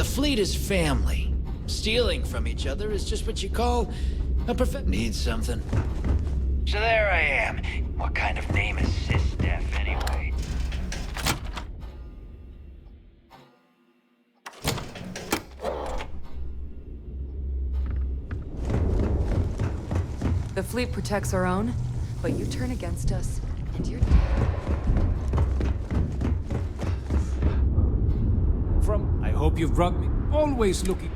The fleet is family. Stealing from each other is just what you call a Need something? So there I am. What kind of name is Sysdef anyway? The fleet protects our own, but you turn against us, and you're... I hope you've brought me. Always looking.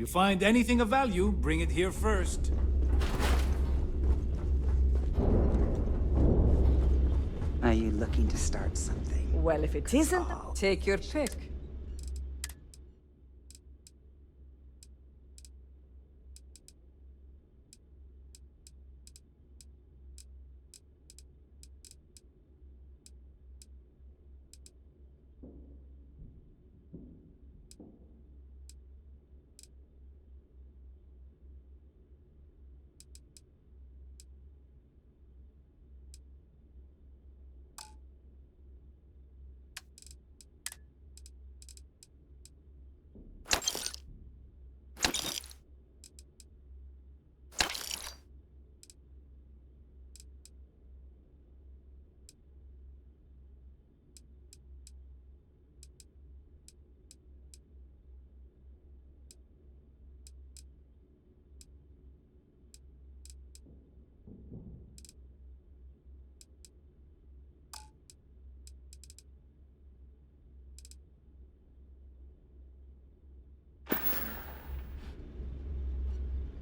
You find anything of value, bring it here first. Are you looking to start something? Well, if it isn't, take your pick.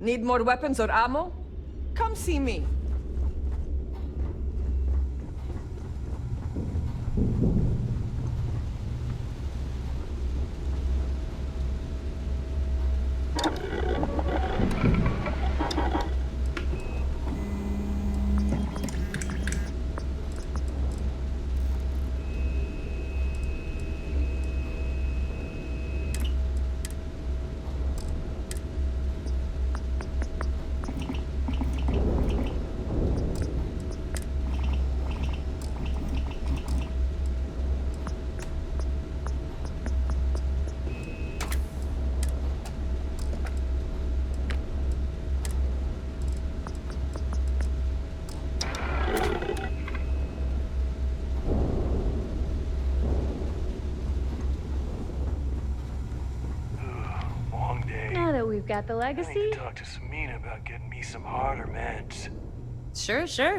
Need more weapons or ammo? Come see me. Now that we've got the I legacy. need to talk to Samina about getting me some harder meds. Sure, sure.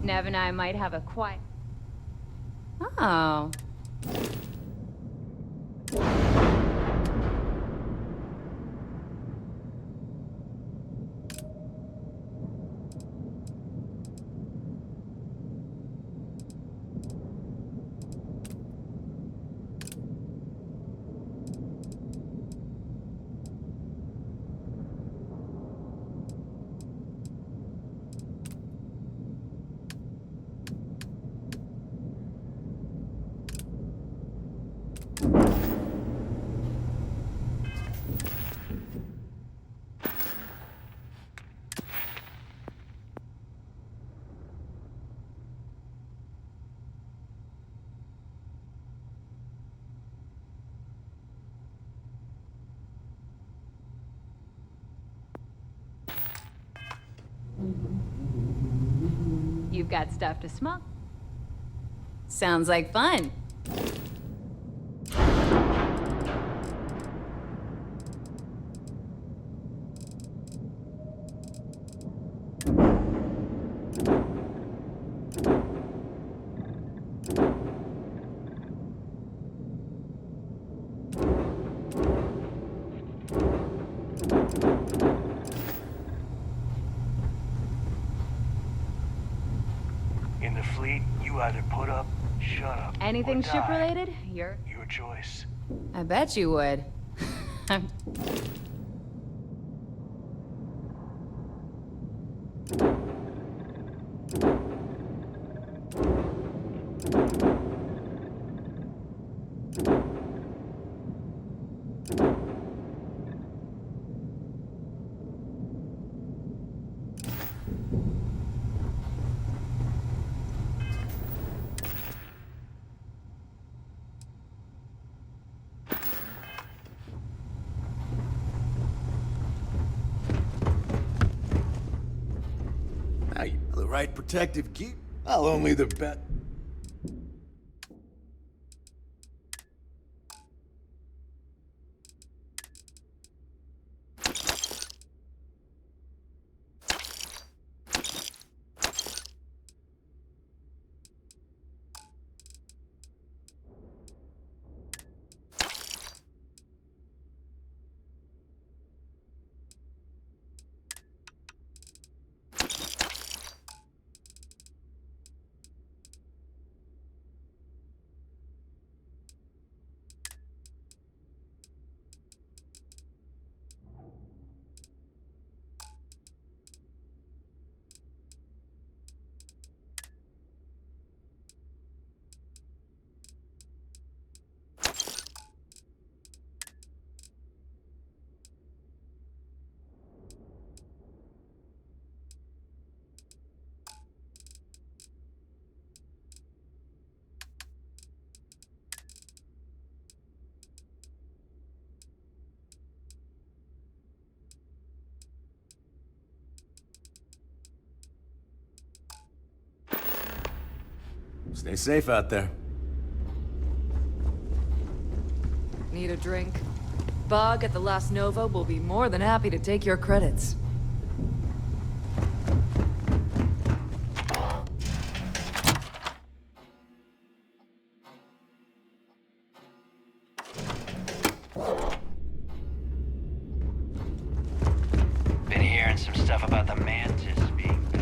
Nev and I might have a quiet. Oh. you've got stuff to smoke. Sounds like fun. In the fleet, you either put up, shut up, Anything or die. ship-related? You're... Your choice. I bet you would. Now you know the right protective gear. I'll only the bet. Stay safe out there. Need a drink? Bog at the last Nova will be more than happy to take your credits. Been hearing some stuff about the mantis being back.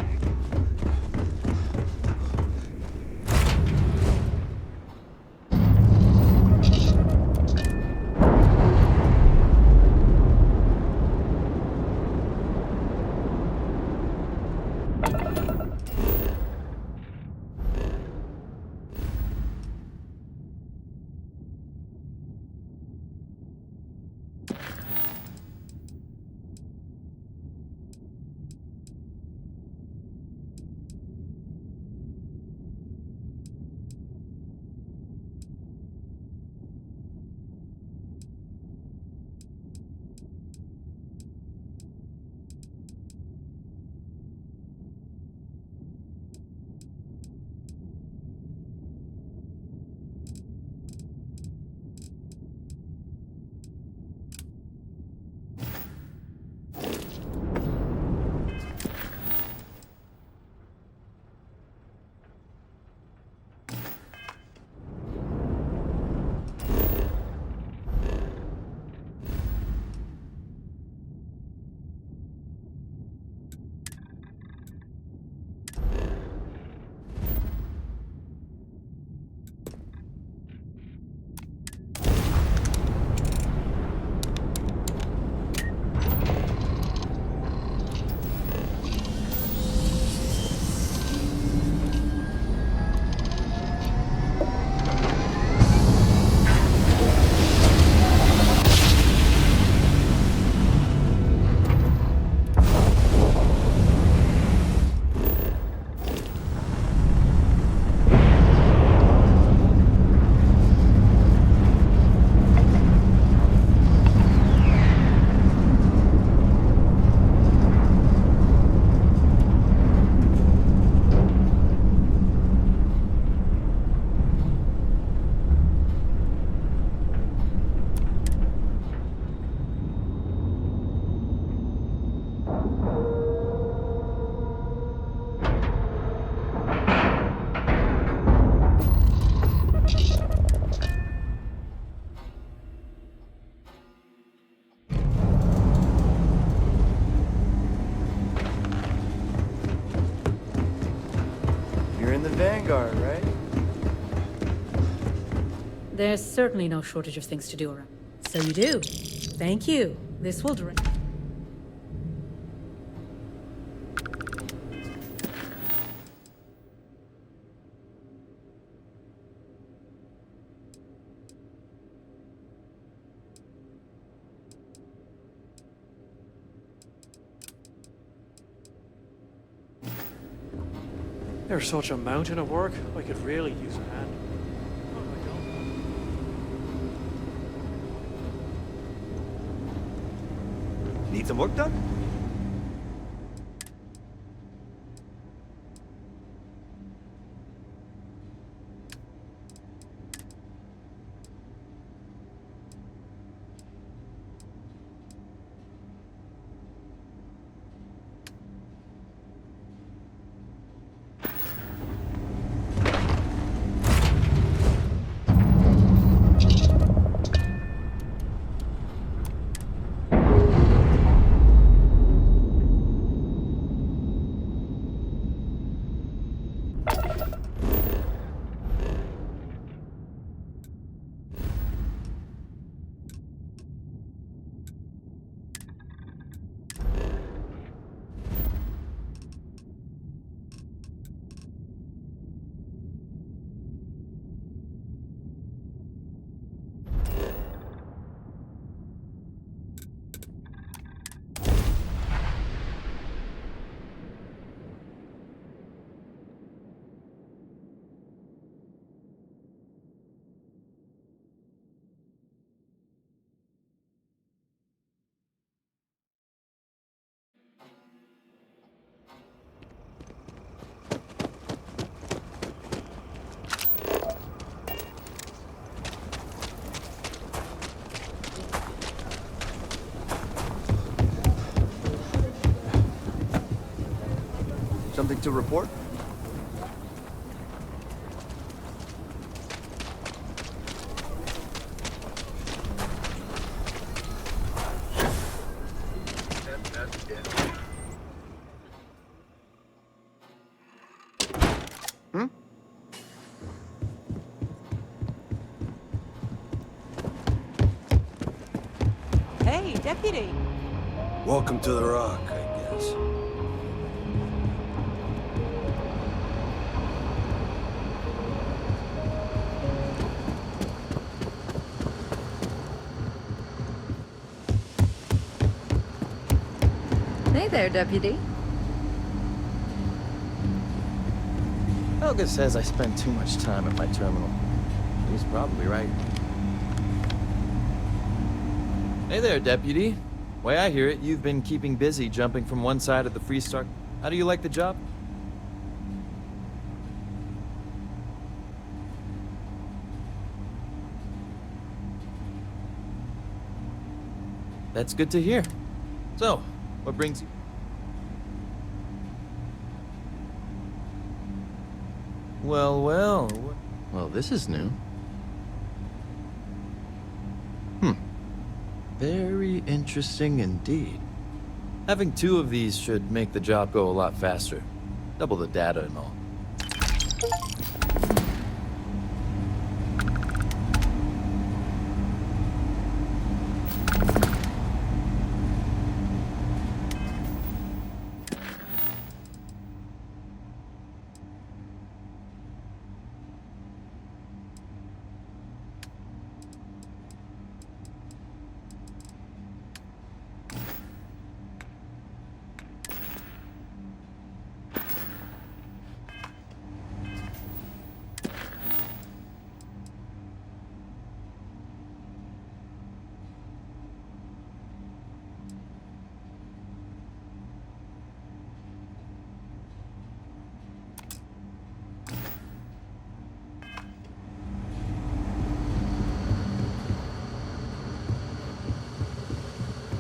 vanguard, right? There's certainly no shortage of things to do around. So you do. Thank you. This will direct. There's such a mountain of work, I could really use a hand. Need some work done? Something to report? Hey, deputy. Welcome to the Rock, I guess. Hey there, deputy. Helga says I spend too much time at my terminal. He's probably right. Hey there, deputy. Way I hear it, you've been keeping busy jumping from one side of the Freestar. How do you like the job? That's good to hear. So, what brings you? Well, this is new. Very interesting indeed. Having two of these should make the job go a lot faster. Double the data and all.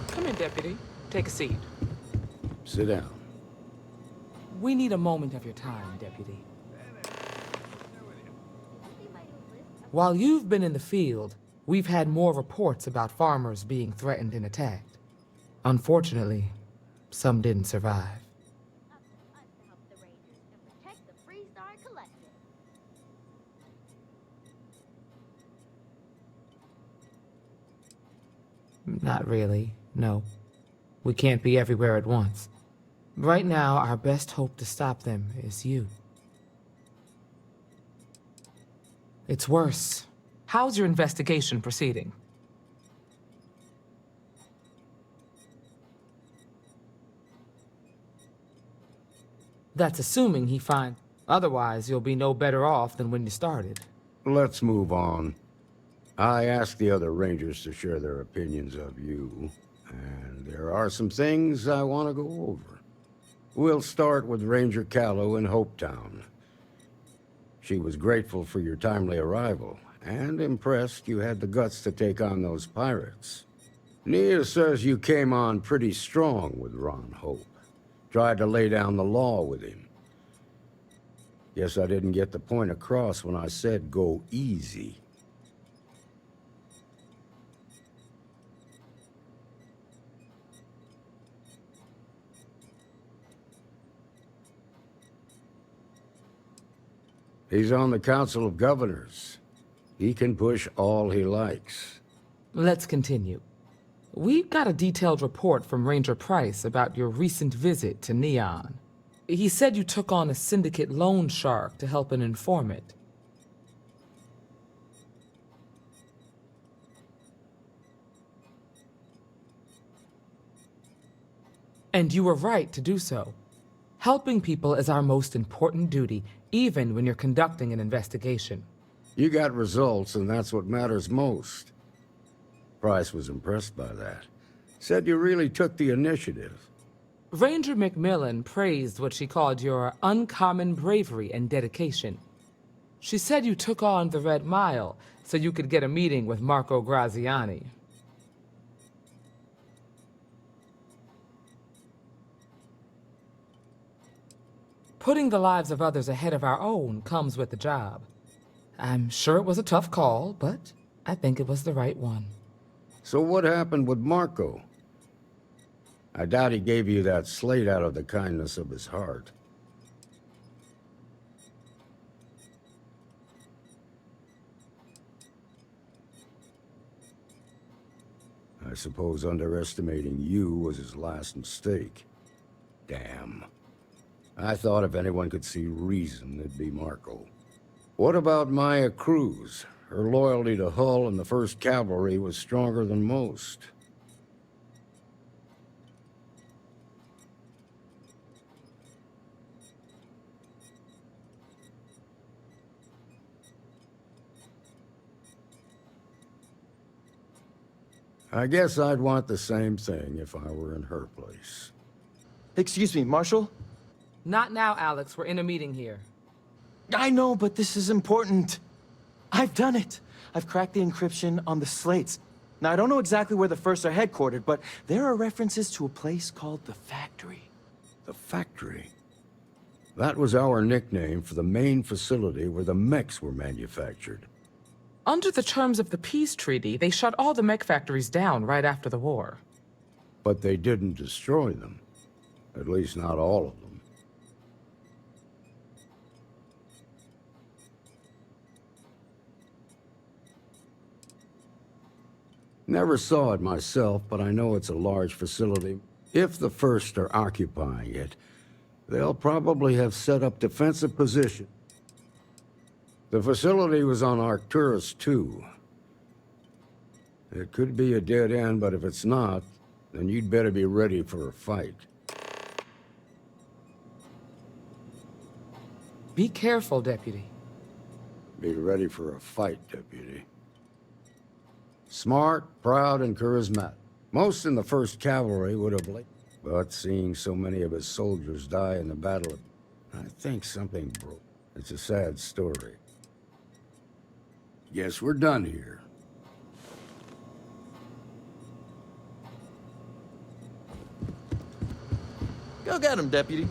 Come in, deputy. Take a seat. Sit down. We need a moment of your time, deputy. While you've been in the field, we've had more reports about farmers being threatened and attacked. Unfortunately, some didn't survive. Us to help the Rangers and protect the Freestar Collective. Not really, no. We can't be everywhere at once. Right now, our best hope to stop them is you. It's worse. How's your investigation proceeding? That's assuming he finds... Otherwise, you'll be no better off than when you started. Let's move on. I asked the other Rangers to share their opinions of you, and there are some things I want to go over. We'll start with Ranger Callow in Hopetown. She was grateful for your timely arrival, and impressed you had the guts to take on those pirates. Nia says you came on pretty strong with Ron Hope. Tried to lay down the law with him. Guess I didn't get the point across when I said go easy. He's on the Council of Governors. He can push all he likes. Let's continue. We've got a detailed report from Ranger Price about your recent visit to Neon. He said you took on a syndicate loan shark to help an informant. And you were right to do so. Helping people is our most important duty, even when you're conducting an investigation. You got results, and that's what matters most. Price was impressed by that. Said you really took the initiative. Ranger Macmillan praised what she called your uncommon bravery and dedication. She said you took on the Red Mile so you could get a meeting with Marco Graziani. Putting the lives of others ahead of our own comes with the job. I'm sure it was a tough call, but I think it was the right one. So what happened with Marco? I doubt he gave you that slate out of the kindness of his heart. I suppose underestimating you was his last mistake. Damn. I thought if anyone could see reason, it'd be Marco. What about Maya Cruz? Her loyalty to Hull and the 1st Cavalry was stronger than most. I guess I'd want the same thing if I were in her place. Excuse me, Marshal? Not now, Alex. We're in a meeting here. I know, but this is important. I've done it. I've cracked the encryption on the slates. Now, I don't know exactly where the First are headquartered, but there are references to a place called the Factory. The Factory? That was our nickname for the main facility where the mechs were manufactured. Under the terms of the peace treaty, they shut all the mech factories down right after the war. But they didn't destroy them. At least not all of them. Never saw it myself, but I know it's a large facility. If the First are occupying it, they'll probably have set up defensive positions. The facility was on Arcturus 2. It could be a dead end, but if it's not, then you'd better be ready for a fight. Be careful, Deputy. Be ready for a fight, Deputy. Smart, proud, and charismatic. Most in the 1st Cavalry would have liked, but seeing so many of his soldiers die in the battle, I think something broke. It's a sad story. Guess we're done here. Go get him, Deputy.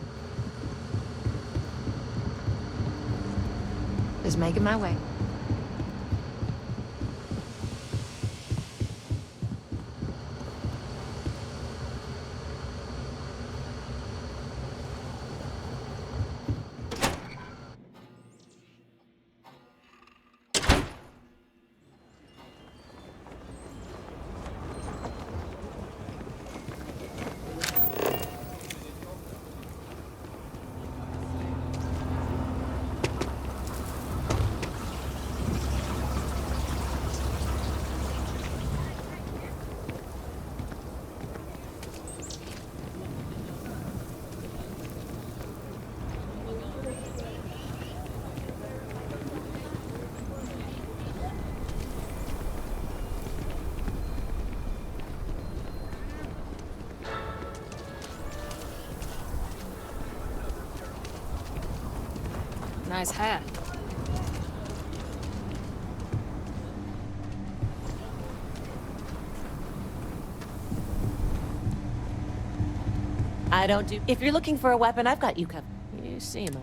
Just making my way. Nice hat. I don't do... If you're looking for a weapon, I've got you covered. You see him.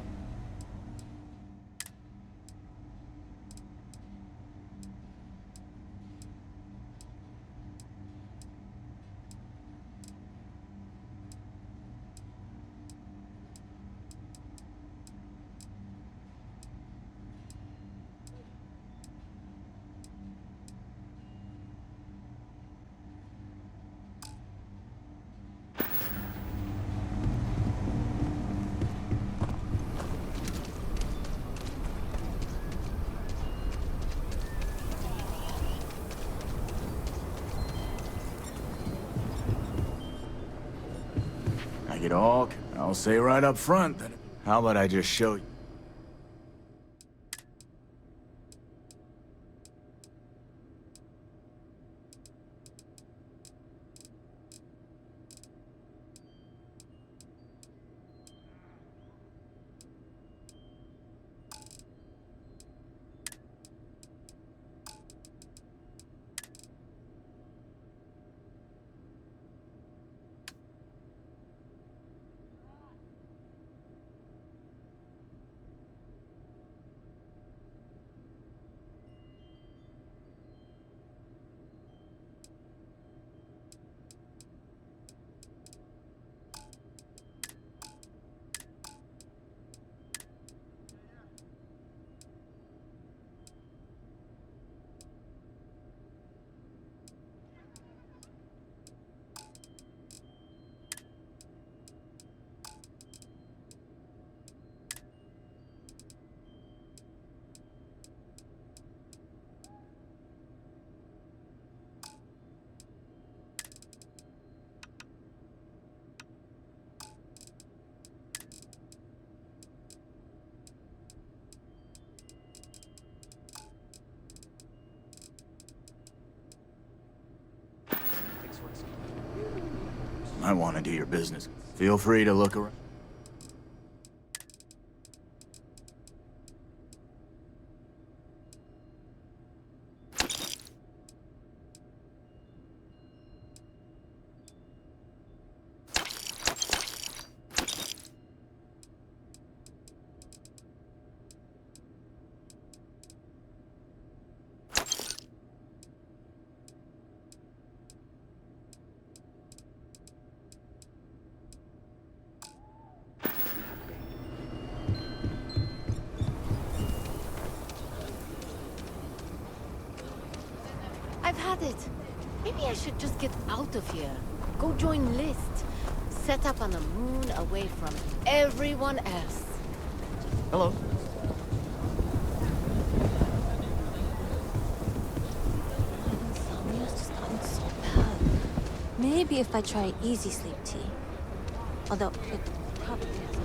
I'll say right up front that... How about I just show you? I want to do your business. Feel free to look around. I've had it. Maybe I should just get out of here. Go join List. Set up on the moon away from everyone else. Hello. Insomnia's just gotten so bad. Maybe if I try easy sleep tea. Although it probably has no...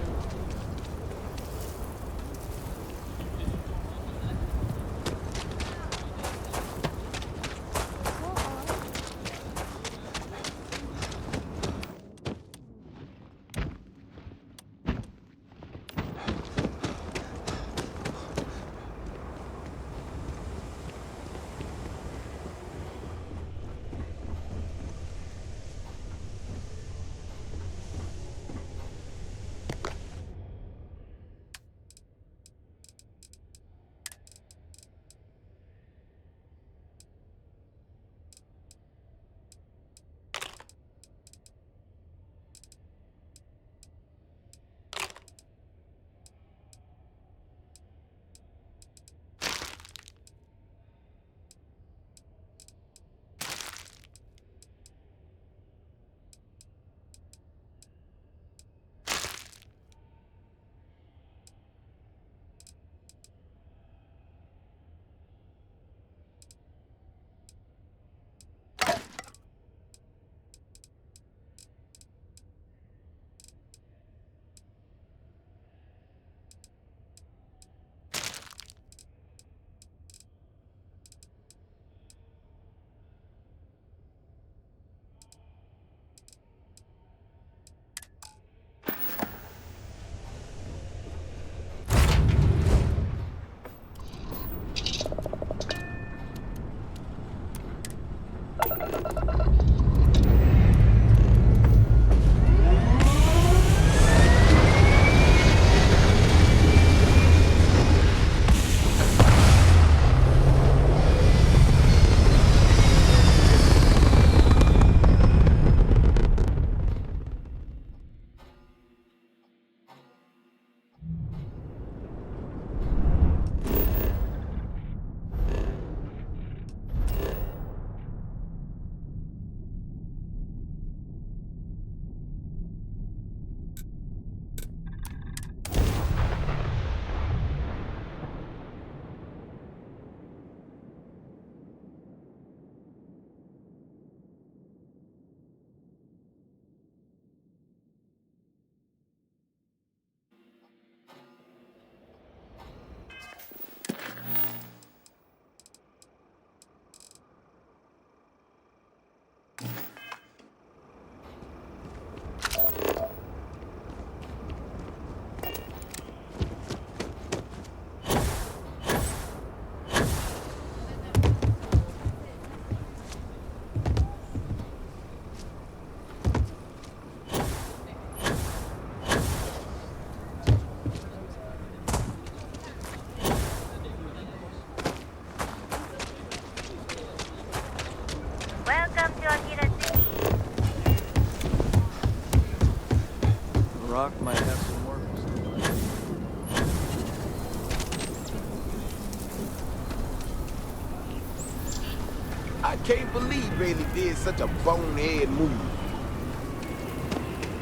Can't believe Bailey did such a bonehead move.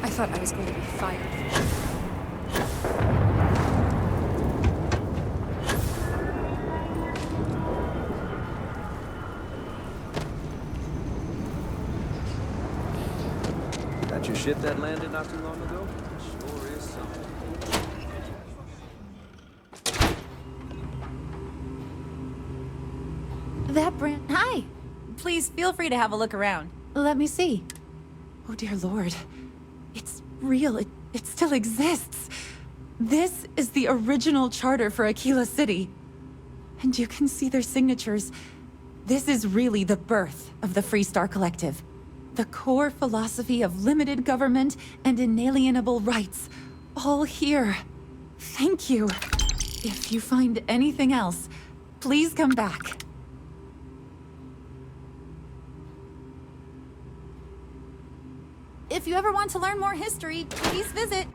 I thought I was going to be fired. Got your ship that landed not too long ago? Sure is something. That brand... Hi! Please feel free to have a look around. Let me see. Oh dear Lord. It's real. It still exists. This is the original charter for Aquila City. And you can see their signatures. This is really the birth of the Free Star Collective. The core philosophy of limited government and inalienable rights. All here. Thank you. If you find anything else, please come back. If you ever want to learn more history, please visit.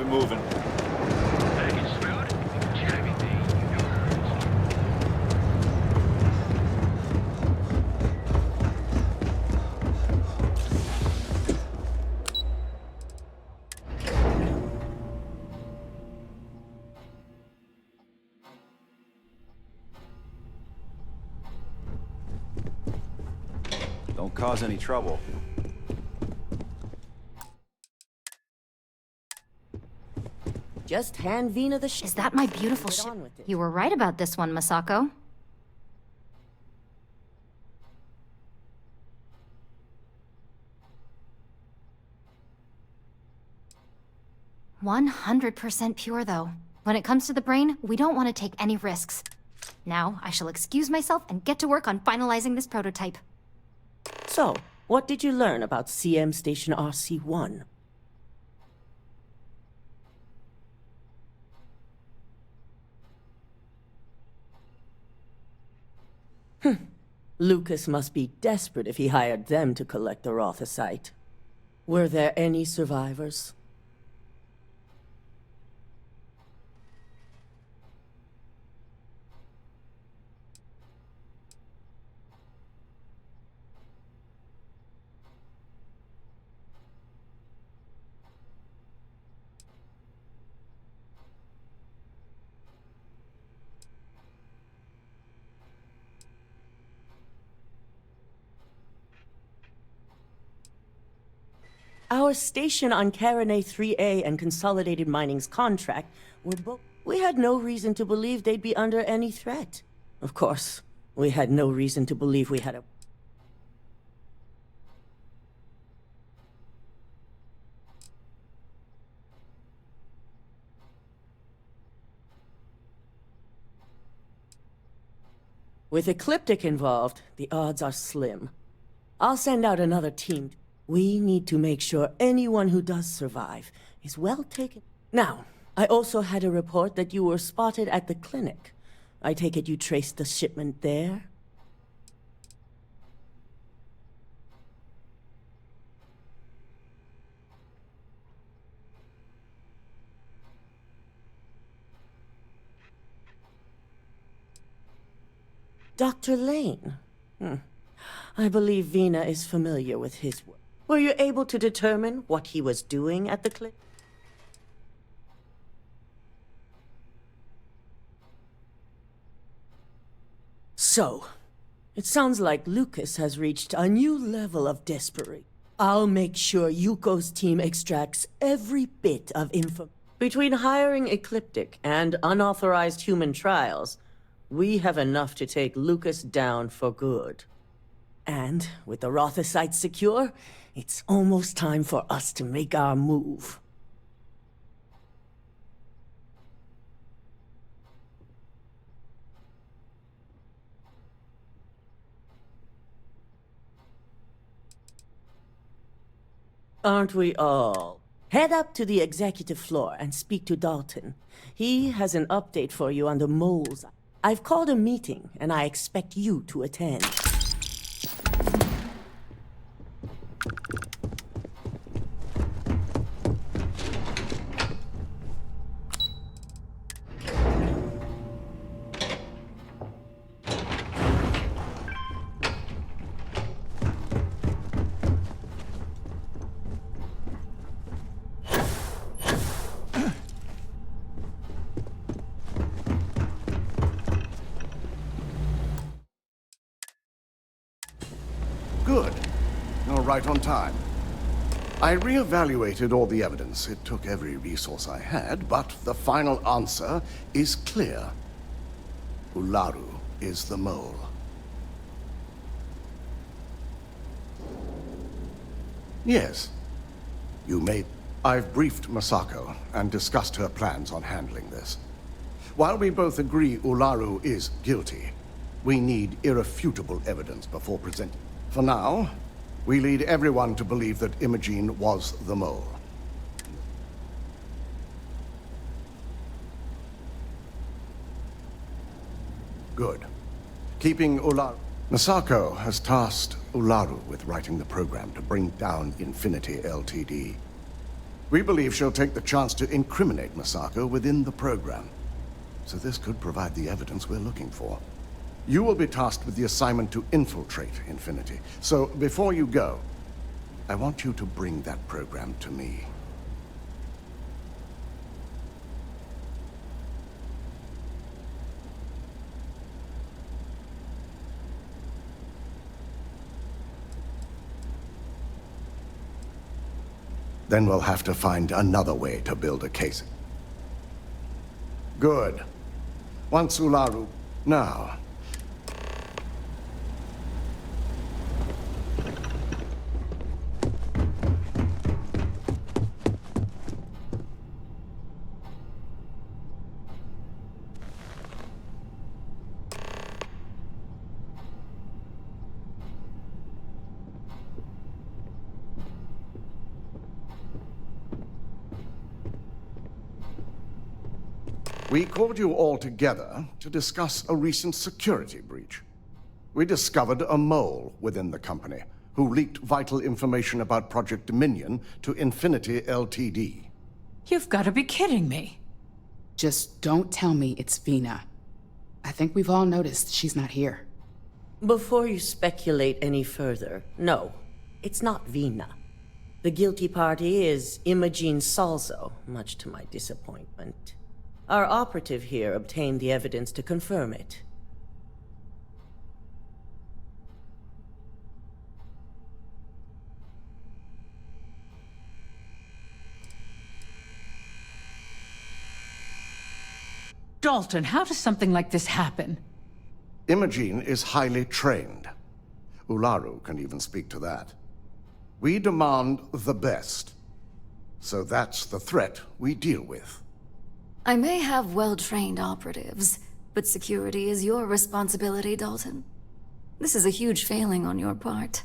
Moving. Don't cause any trouble. Just hand Vina the ship. Is that my beautiful ship? You were right about this one, Masako. "100% pure, though. When it comes to the brain, we don't want to take any risks. Now, I shall excuse myself and get to work on finalizing this prototype." So, what did you learn about CM Station RC-1? Lucas must be desperate if he hired them to collect the Rothosite. Were there any survivors? Our station on Carinae 3A and Consolidated Mining's contract were both... We had no reason to believe they'd be under any threat. Of course, we had no reason to believe we had a... With Ecliptic involved, the odds are slim. I'll send out another team. We need to make sure anyone who does survive is well taken. Now, I also had a report that you were spotted at the clinic. I take it you traced the shipment there? Dr. Lane? I believe Vina is familiar with his work. Were you able to determine what he was doing at the clinic? So, it sounds like Lucas has reached a new level of desperation. I'll make sure Yuko's team extracts every bit of info. Between hiring Ecliptic and unauthorized human trials, we have enough to take Lucas down for good. And with the Rothosite secure, it's almost time for us to make our move. Aren't we all? Head up to the executive floor and speak to Dalton. He has an update for you on the moles. I've called a meeting, and I expect you to attend. Good. You're right on time. I reevaluated all the evidence. It took every resource I had, but the final answer is clear. Ularu is the mole. Yes. You may... I've briefed Masako and discussed her plans on handling this. While we both agree Ularu is guilty, we need irrefutable evidence before presenting. For now, we lead everyone to believe that Imogene was the mole. Good. Keeping Ularu... Masako has tasked Ularu with writing the program to bring down Infinity Ltd. We believe she'll take the chance to incriminate Masako within the program. So this could provide the evidence we're looking for. You will be tasked with the assignment to infiltrate Infinity. So, before you go, I want you to bring that program to me. Then we'll have to find another way to build a case. Good. Once Ularu... Now... We called you all together to discuss a recent security breach. We discovered a mole within the company who leaked vital information about Project Dominion to Infinity Ltd. You've got to be kidding me. Just don't tell me it's Vina. I think we've all noticed she's not here. Before you speculate any further, no, it's not Vina. The guilty party is Imogene Salzo, much to my disappointment. Our operative here obtained the evidence to confirm it. Dalton, how does something like this happen? Imogene is highly trained. Ularu can even speak to that. We demand the best. So that's the threat we deal with. I may have well-trained operatives, but security is your responsibility, Dalton. This is a huge failing on your part.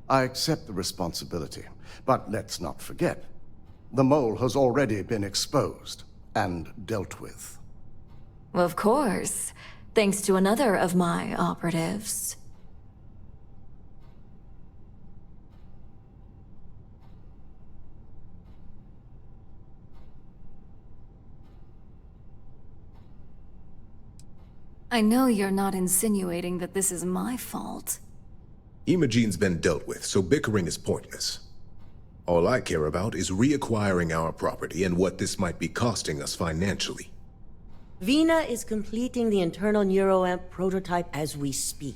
I accept the responsibility, but let's not forget. The mole has already been exposed and dealt with. Of course, thanks to another of my operatives. I know you're not insinuating that this is my fault. Imogene's been dealt with, so bickering is pointless. All I care about is reacquiring our property and what this might be costing us financially. Vina is completing the internal neuroamp prototype as we speak.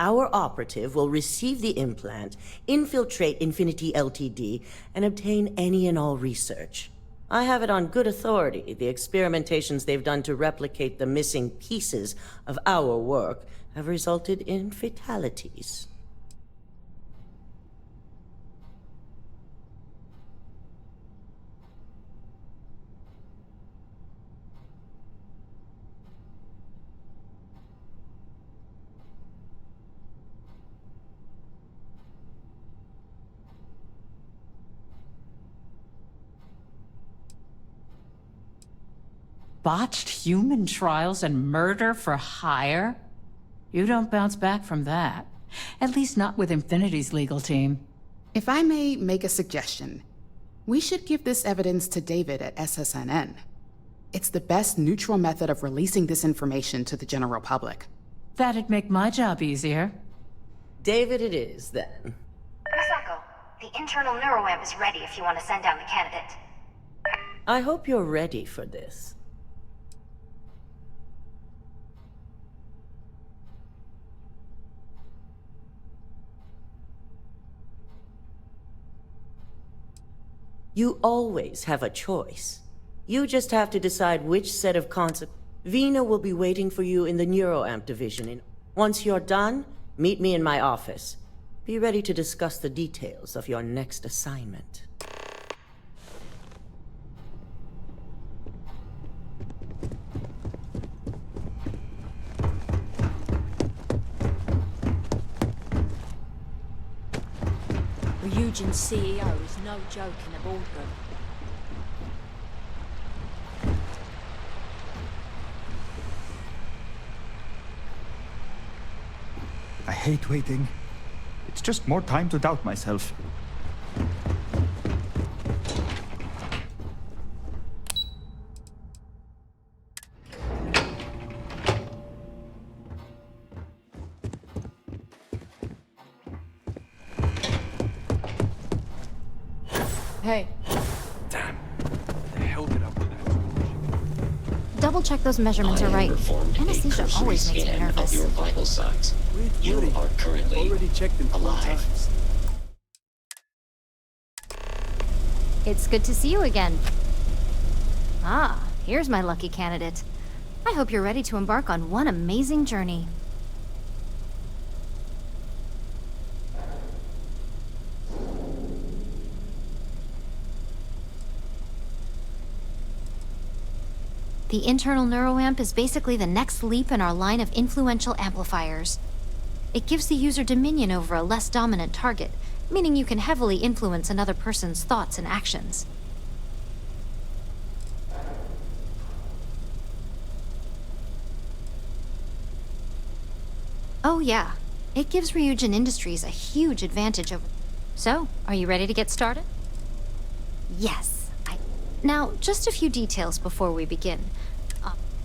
Our operative will receive the implant, infiltrate Infinity Ltd, and obtain any and all research. I have it on good authority. The experimentations they've done to replicate the missing pieces of our work have resulted in fatalities. Botched human trials and murder for hire? You don't bounce back from that. At least not with Infinity's legal team. If I may make a suggestion, we should give this evidence to David at SSNN. It's the best neutral method of releasing this information to the general public. That'd make my job easier. David it is, then. Misako, the internal neuroamp is ready if you want to send down the candidate. I hope you're ready for this. You always have a choice. You just have to decide which set of consequences. Vina will be waiting for you in the neuroamp division. Once you're done, meet me in my office. Be ready to discuss the details of your next assignment. Ryujin's CEO is no joke in the boardroom. I hate waiting. It's just more time to doubt myself. Hey. Damn. What the hell did I put that? Double check those measurements are right. Anesthesia always makes me nervous. Your vital signs. You are currently already checked them 4 times. It's good to see you again. Ah, here's my lucky candidate. I hope you're ready to embark on one amazing journey. The internal neuroamp is basically the next leap in our line of influential amplifiers. It gives the user dominion over a less dominant target, meaning you can heavily influence another person's thoughts and actions. Oh yeah, it gives Ryujin Industries a huge advantage over... So, are you ready to get started? Yes. Now, just a few details before we begin.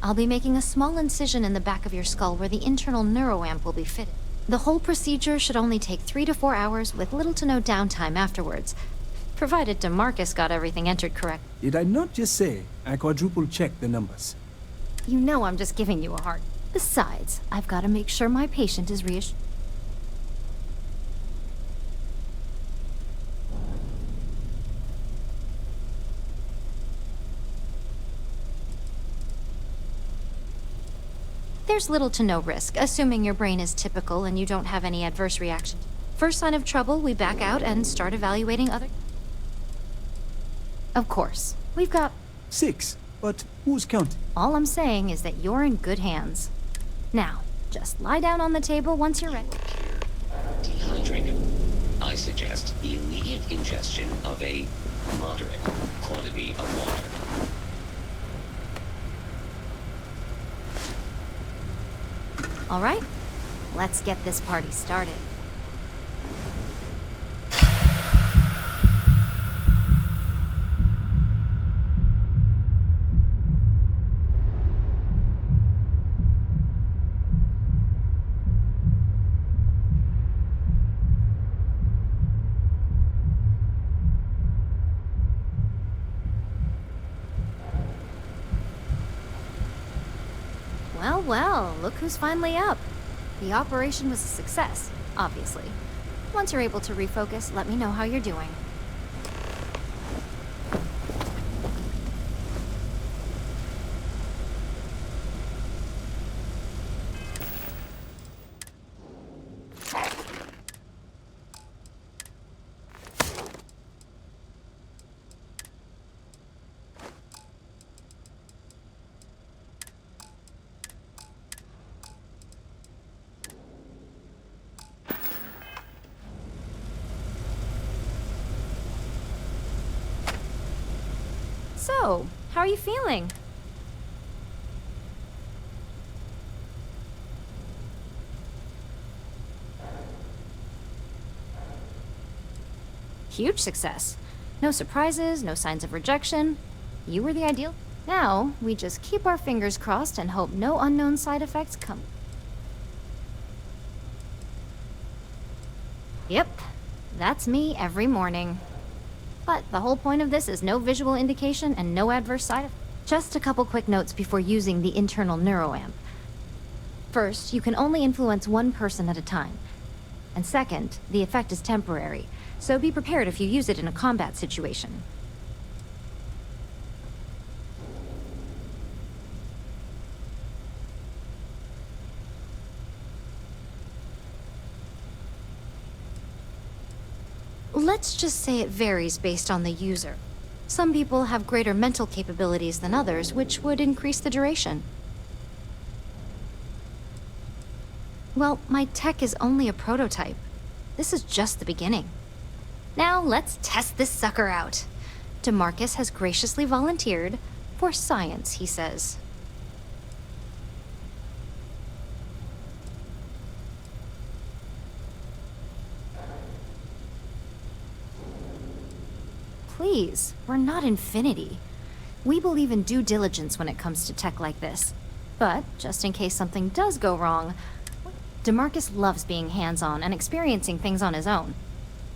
I'll be making a small incision in the back of your skull where the internal neuroamp will be fitted. The whole procedure should only take 3 to 4 hours with little to no downtime afterwards, provided DeMarcus got everything entered correct. Did I not just say I quadruple-checked the numbers? You know I'm just giving you a hard... Besides, I've got to make sure my patient is reassured. There's little to no risk, assuming your brain is typical and you don't have any adverse reactions. First sign of trouble, we back out and start evaluating other... Of course. We've got... 6, but who's counting? All I'm saying is that you're in good hands. Now, just lie down on the table once you're ready. Dehydrated. I suggest the immediate ingestion of a moderate quantity of water. All right, let's get this party started. Well, look who's finally up. The operation was a success, obviously. Once you're able to refocus, let me know how you're doing. So, how are you feeling? Huge success. No surprises, no signs of rejection. You were the ideal. Now, we just keep our fingers crossed and hope no unknown side effects come. Yep, that's me every morning. But the whole point of this is no visual indication and no adverse side effects. Just a couple quick notes before using the internal neuroamp. First, you can only influence one person at a time. And second, the effect is temporary, so be prepared if you use it in a combat situation. Let's just say it varies based on the user. Some people have greater mental capabilities than others, which would increase the duration. Well, my tech is only a prototype. This is just the beginning. Now let's test this sucker out. DeMarcus has graciously volunteered for science, he says. Please, we're not Infinity. We believe in due diligence when it comes to tech like this. But, just in case something does go wrong, DeMarcus loves being hands-on and experiencing things on his own.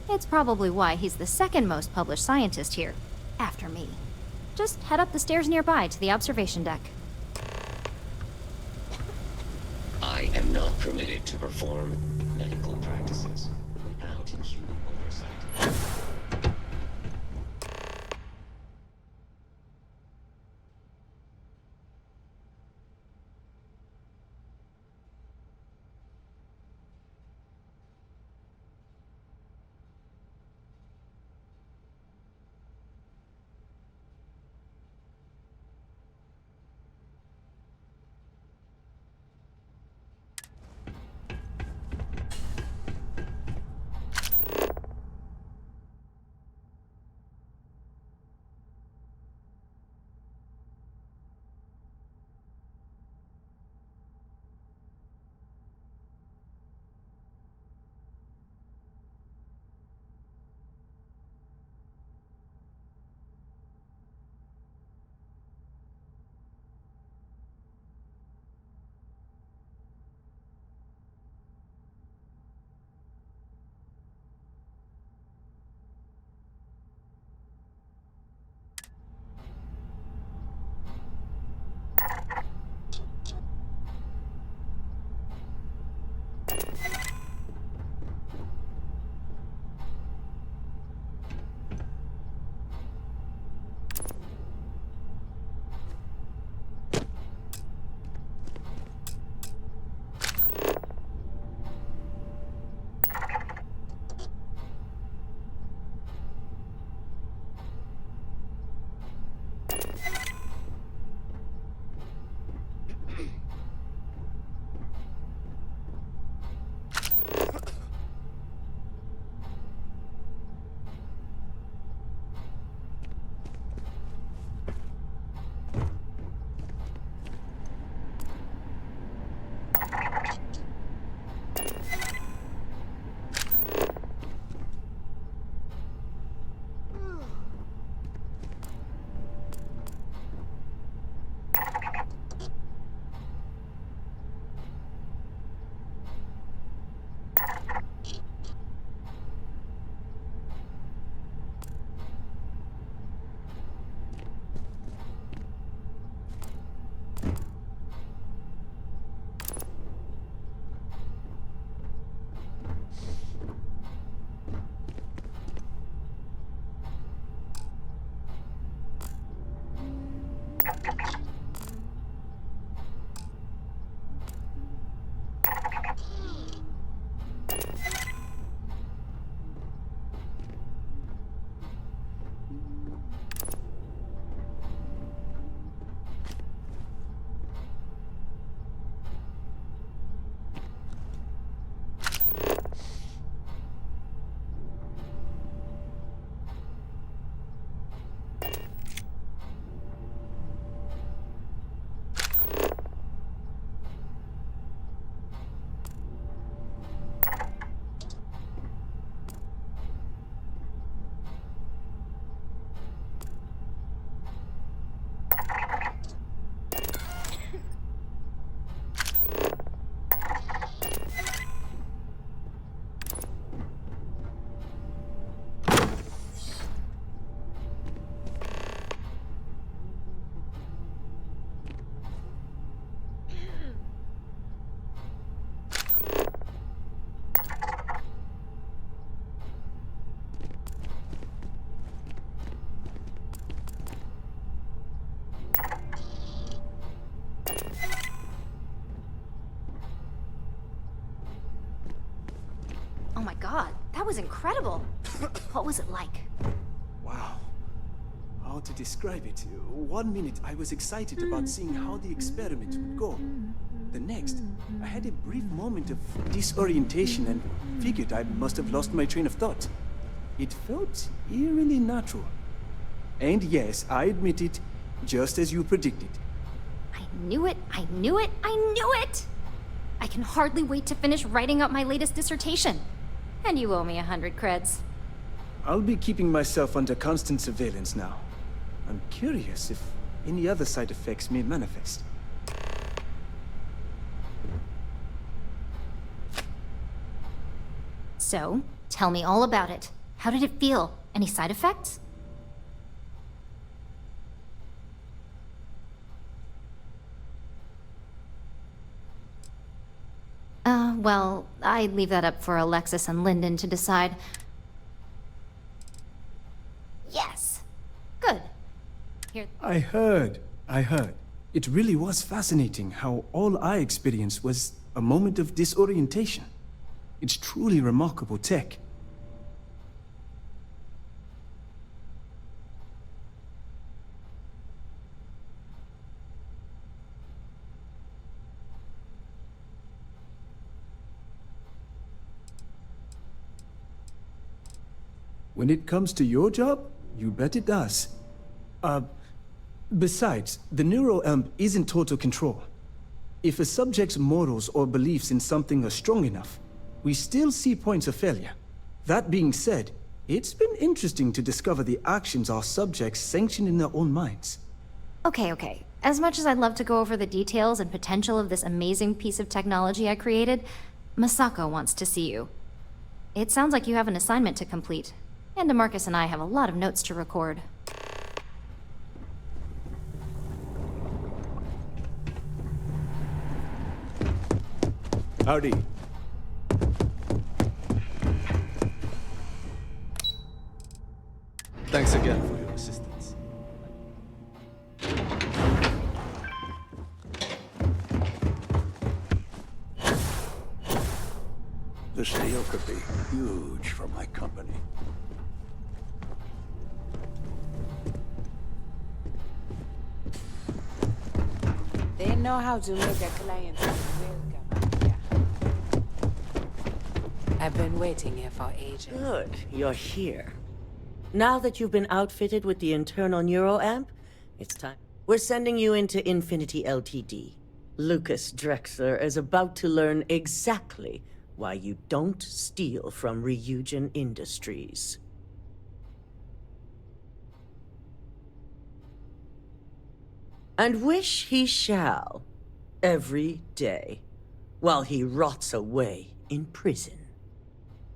It's probably why he's the second most published scientist here, after me. Just head up the stairs nearby to the observation deck. I am not permitted to perform medical practices without human oversight. Oh my god, that was incredible. What was it like? Wow. How to describe it? 1 minute I was excited about seeing how the experiment would go. The next, I had a brief moment of disorientation and figured I must have lost my train of thought. It felt eerily natural. And yes, I admit it, just as you predicted. I knew it, I knew it, I knew it! I can hardly wait to finish writing up my latest dissertation. And you owe me 100 creds. I'll be keeping myself under constant surveillance now. I'm curious if any other side effects may manifest. So, tell me all about it. How did it feel? Any side effects? Well, I'd leave that up for Alexis and Lyndon to decide. Yes! Good. Here. I heard. It really was fascinating how all I experienced was a moment of disorientation. It's truly remarkable tech. When it comes to your job, you bet it does. Besides, the neural amp isn't total control. If a subject's morals or beliefs in something are strong enough, we still see points of failure. That being said, it's been interesting to discover the actions our subjects sanction in their own minds. Okay. As much as I'd love to go over the details and potential of this amazing piece of technology I created, Masako wants to see you. It sounds like you have an assignment to complete. And DeMarcus and I have a lot of notes to record. Howdy. Thanks again for your assistance. This deal could be huge for my company. They know how to make a client welcome. I've been waiting here for ages. Good, you're here. Now that you've been outfitted with the internal neuroamp, it's time. We're sending you into Infinity Ltd. Lucas Drexler is about to learn exactly why you don't steal from Ryujin Industries. And wish he shall, every day, while he rots away in prison.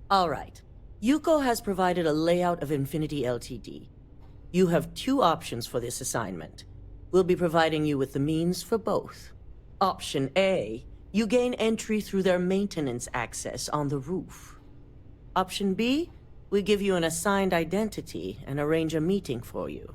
All right. Yuko has provided a layout of Infinity Ltd. You have 2 options for this assignment. We'll be providing you with the means for both. Option A, you gain entry through their maintenance access on the roof. Option B, we give you an assigned identity and arrange a meeting for you.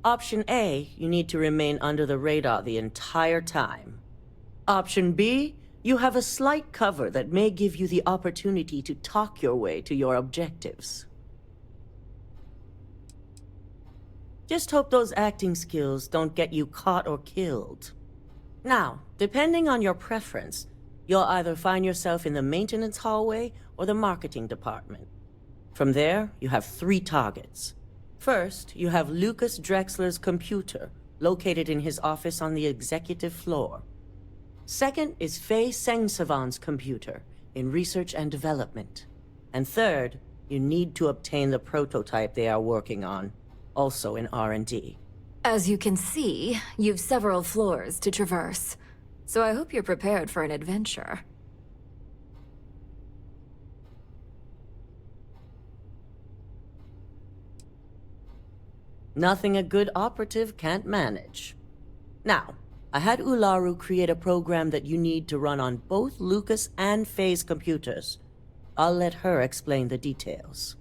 Option A, you need to remain under the radar the entire time. Option B, you have a slight cover that may give you the opportunity to talk your way to your objectives. Just hope those acting skills don't get you caught or killed. Now, depending on your preference, you'll either find yourself in the maintenance hallway or the marketing department. From there, you have 3 targets. First, you have Lucas Drexler's computer, located in his office on the executive floor. Second is Faye Sengsavan's computer, in research and development. And third, you need to obtain the prototype they are working on, also in R&D. As you can see, you've several floors to traverse, so I hope you're prepared for an adventure. Nothing a good operative can't manage. Now, I had Ularu create a program that you need to run on both Lucas and Faye's computers. I'll let her explain the details.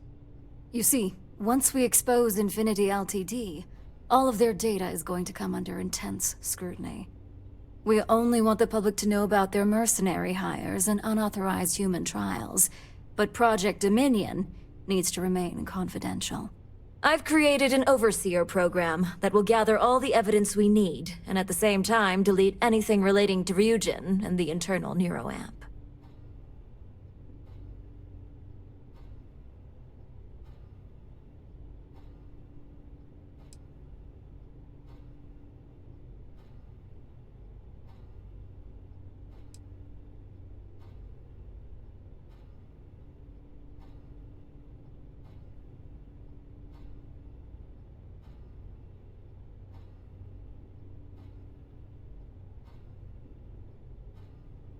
You see, once we expose Infinity Ltd., all of their data is going to come under intense scrutiny. We only want the public to know about their mercenary hires and unauthorized human trials, but Project Dominion needs to remain confidential. I've created an overseer program that will gather all the evidence we need, and at the same time delete anything relating to Ryujin and the internal neuroamp.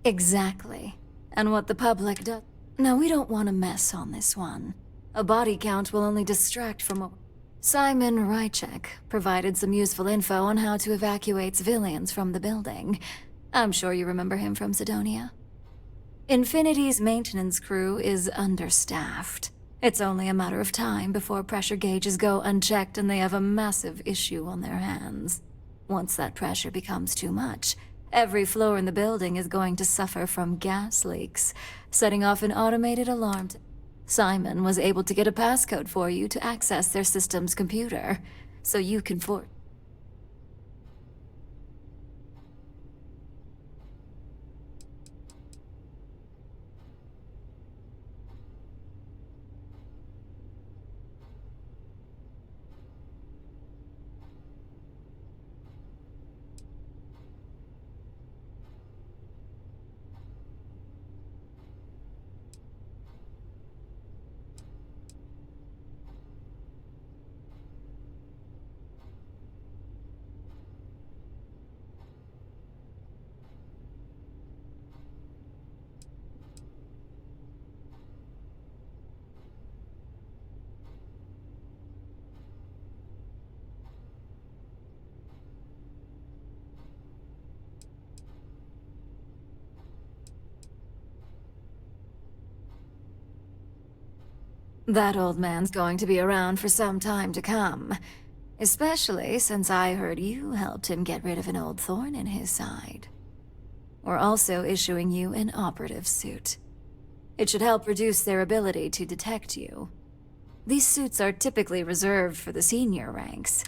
Exactly. And what the public does... No, we don't want to mess on this one. A body count will only distract from what... Simon Rychek provided some useful info on how to evacuate civilians from the building. I'm sure you remember him from Sidonia. Infinity's maintenance crew is understaffed. It's only a matter of time before pressure gauges go unchecked and they have a massive issue on their hands. Once that pressure becomes too much, every floor in the building is going to suffer from gas leaks, setting off an automated alarm. Simon was able to get a passcode for you to access their system's computer, so you can That old man's going to be around for some time to come. Especially since I heard you helped him get rid of an old thorn in his side. We're also issuing you an operative suit. It should help reduce their ability to detect you. These suits are typically reserved for the senior ranks.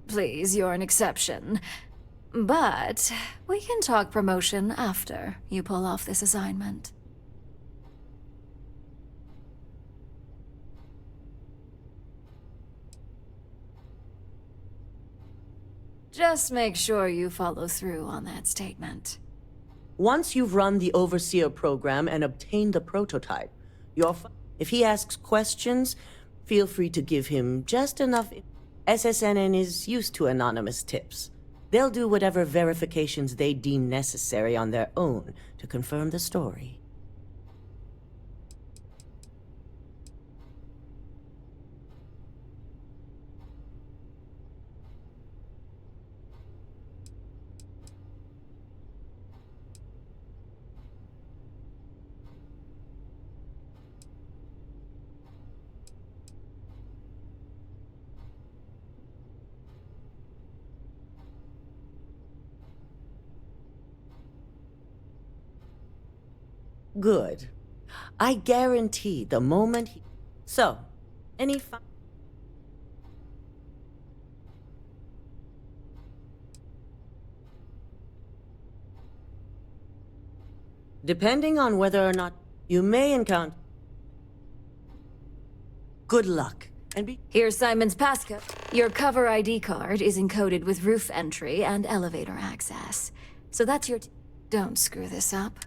Please, you're an exception. But we can talk promotion after you pull off this assignment. Just make sure you follow through on that statement. Once you've run the Overseer program and obtained the prototype, if he asks questions, feel free to give him just enough. SSNN is used to anonymous tips. They'll do whatever verifications they deem necessary on their own to confirm the story. Good. I guarantee the moment he... So, any depending on whether or not you may encounter... Good luck, and be... Here's Simon's passcode. Your cover ID card is encoded with roof entry and elevator access. So that's your... Don't screw this up.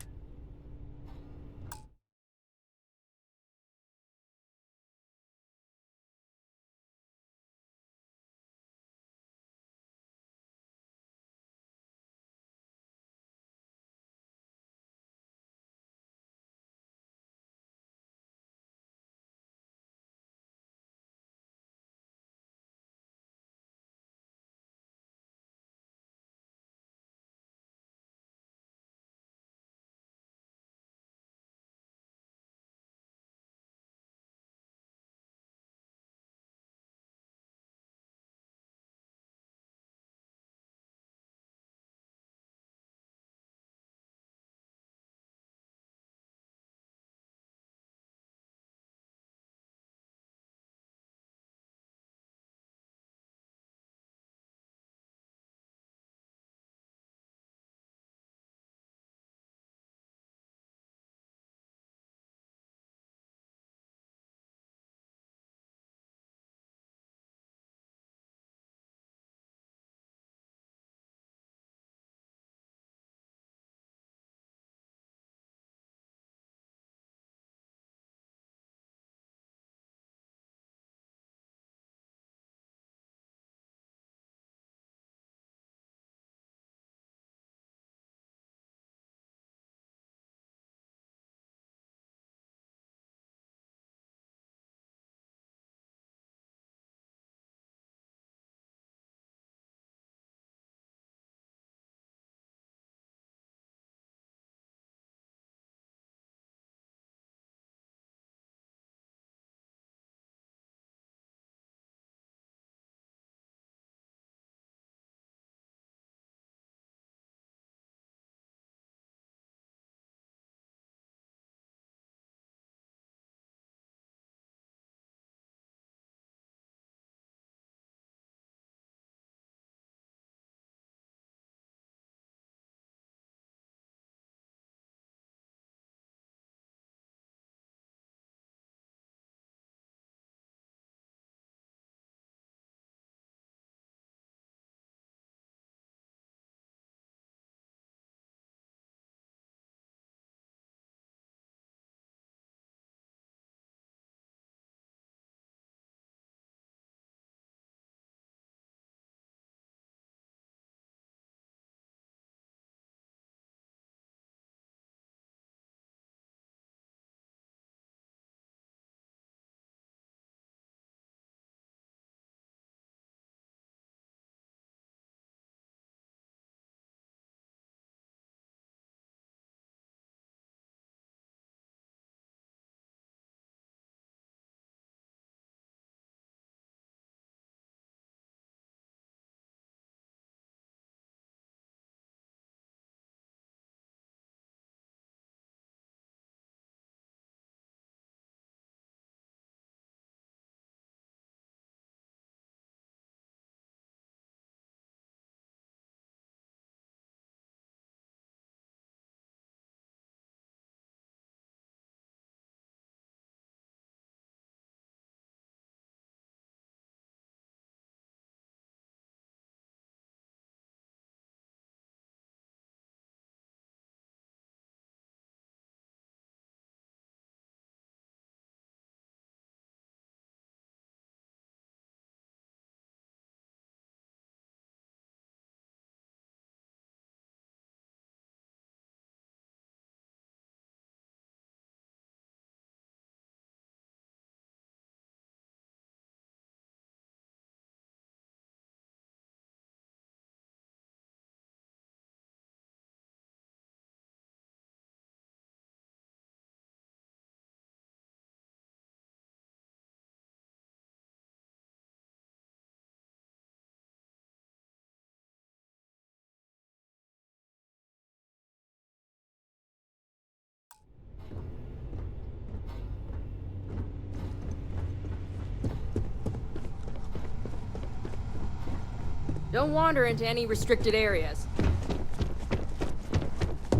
Don't wander into any restricted areas.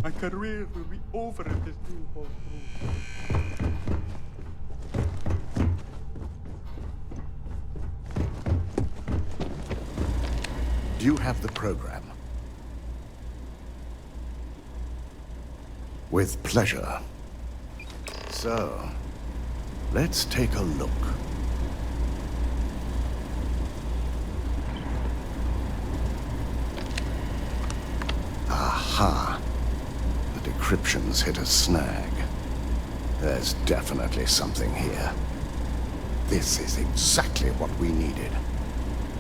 My career will be over if this deal falls through. Do you have the program? With pleasure. So, let's take a look. Aha. The decryption's hit a snag. There's definitely something here. This is exactly what we needed.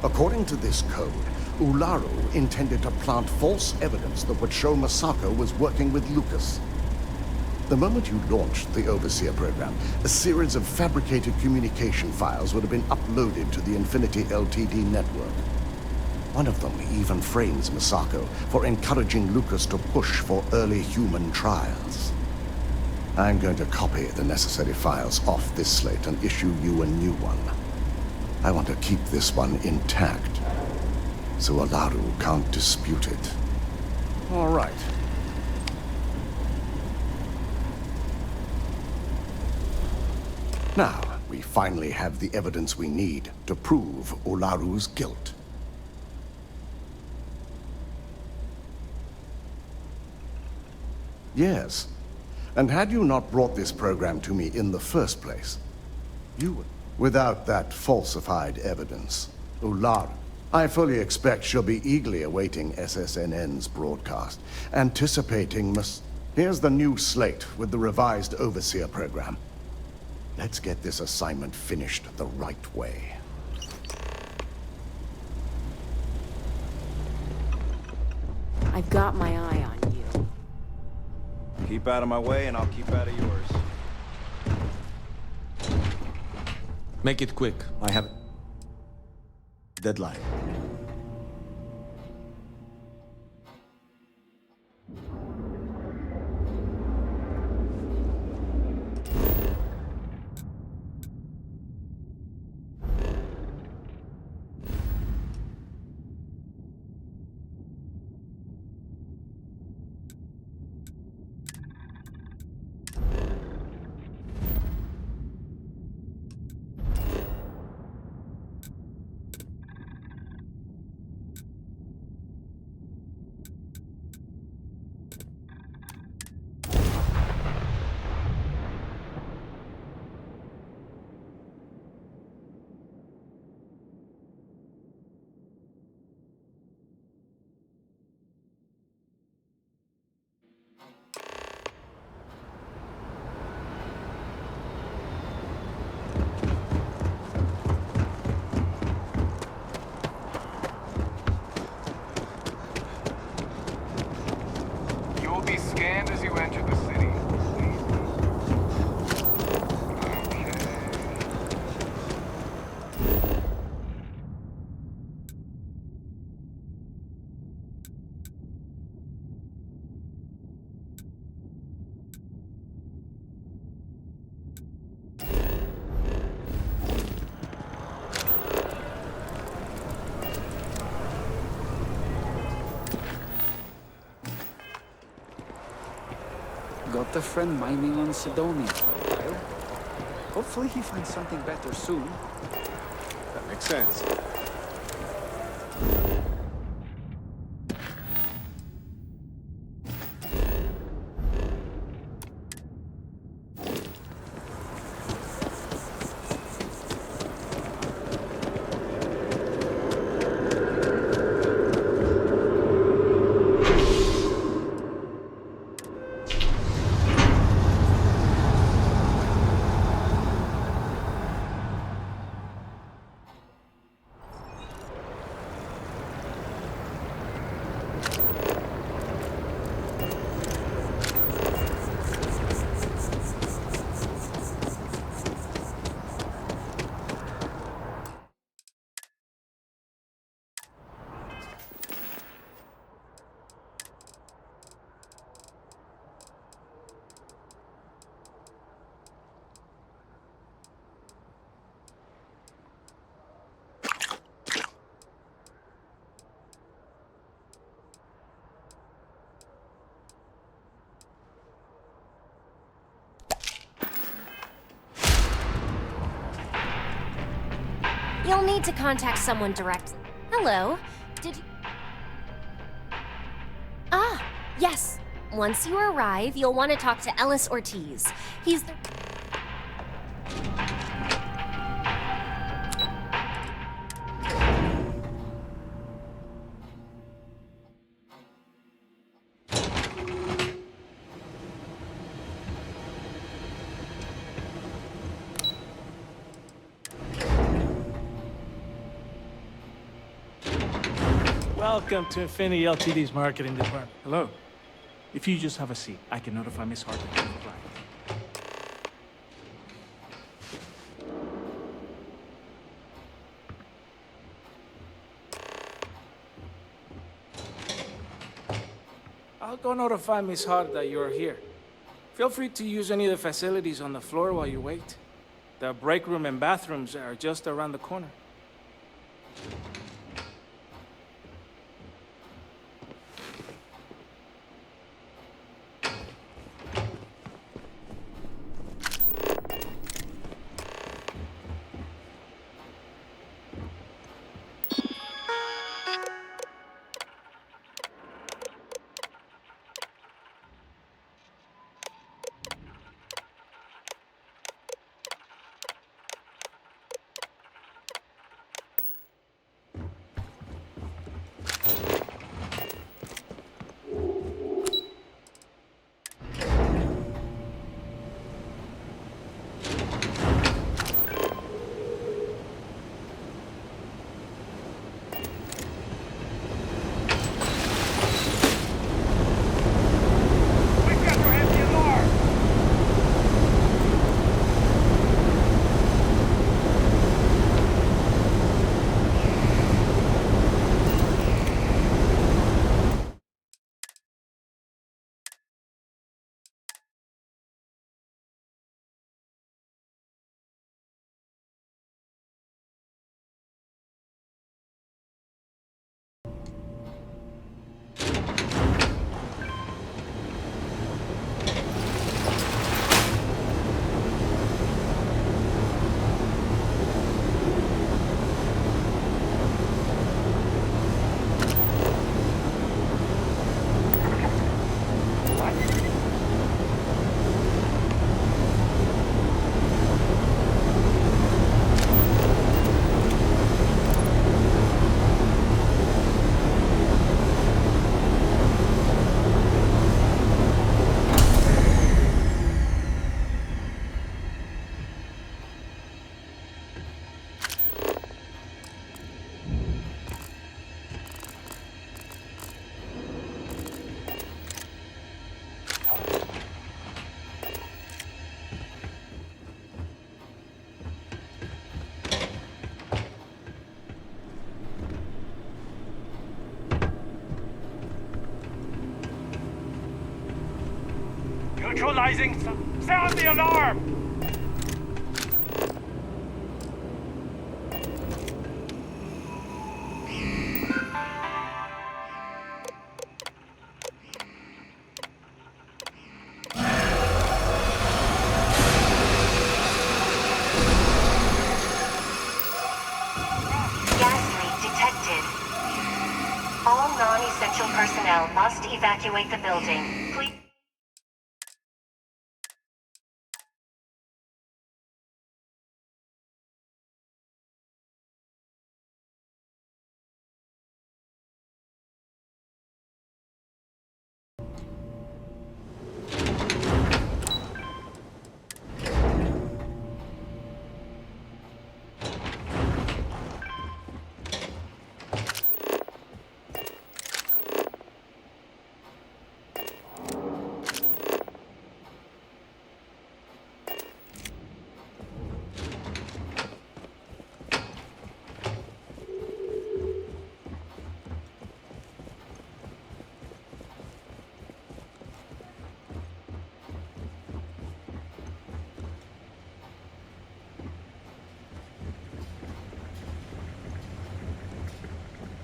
According to this code, Ularu intended to plant false evidence that would show Masako was working with Lucas. The moment you launched the Overseer program, a series of fabricated communication files would have been uploaded to the Infinity Ltd network. One of them even frames Masako for encouraging Lucas to push for early human trials. I'm going to copy the necessary files off this slate and issue you a new one. I want to keep this one intact, so Ularu can't dispute it. All right. Now, we finally have the evidence we need to prove Ularu's guilt. Yes. And had you not brought this program to me in the first place, you would... Without that falsified evidence, Ularu, I fully expect she'll be eagerly awaiting SSNN's broadcast, anticipating Here's the new slate with the revised Overseer program. Let's get this assignment finished the right way. I've got my eye on you. Keep out of my way and I'll keep out of yours. Make it quick. I have deadline. Got a friend mining on Sidonia for a while. Hopefully he finds something better soon. That makes sense. You'll need to contact someone directly. Hello. Did you... Ah, yes. Once you arrive, you'll want to talk to Ellis Ortiz. He's the... Welcome to Infinity LTD's marketing department. Hello. If you just have a seat, I can notify Miss Harper. I'll go notify Miss Hart that you're here. Feel free to use any of the facilities on the floor while you wait. The break room and bathrooms are just around the corner. Neutralizing. Sound the alarm! All non-essential personnel must evacuate the building. Please.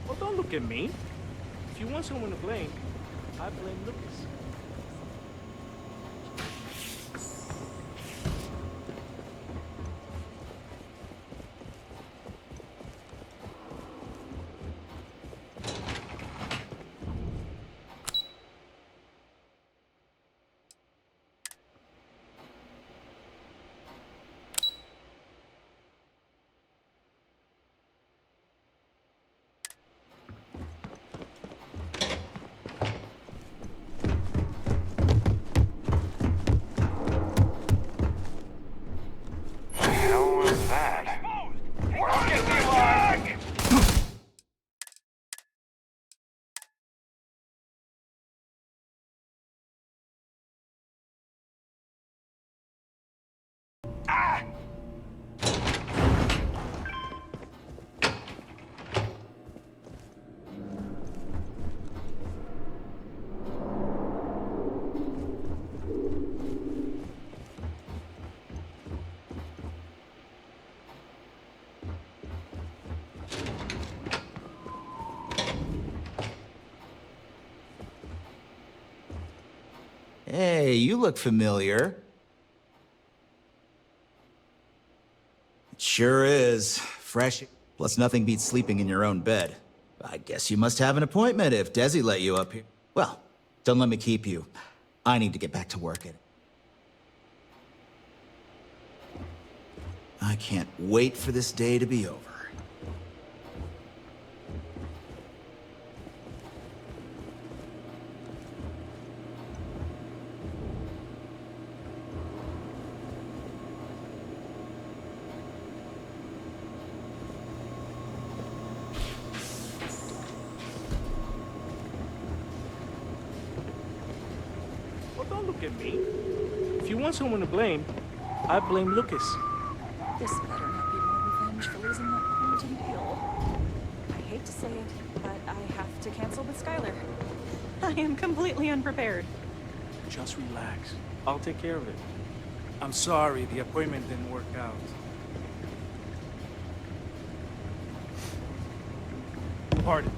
Well, don't look at me. If you want someone to blame, I blame Lucas. Hey, you look familiar. It sure is. Fresh. Plus, nothing beats sleeping in your own bed. I guess you must have an appointment if Desi let you up here. Well, don't let me keep you. I need to get back to work. I can't wait for this day to be over. Don't look at me. If you want someone to blame, I blame Lucas. This better not be more revenge for losing that quarantine deal. I hate to say it, but I have to cancel with Skylar. I am completely unprepared. Just relax. I'll take care of it. I'm sorry the appointment didn't work out. Pardon.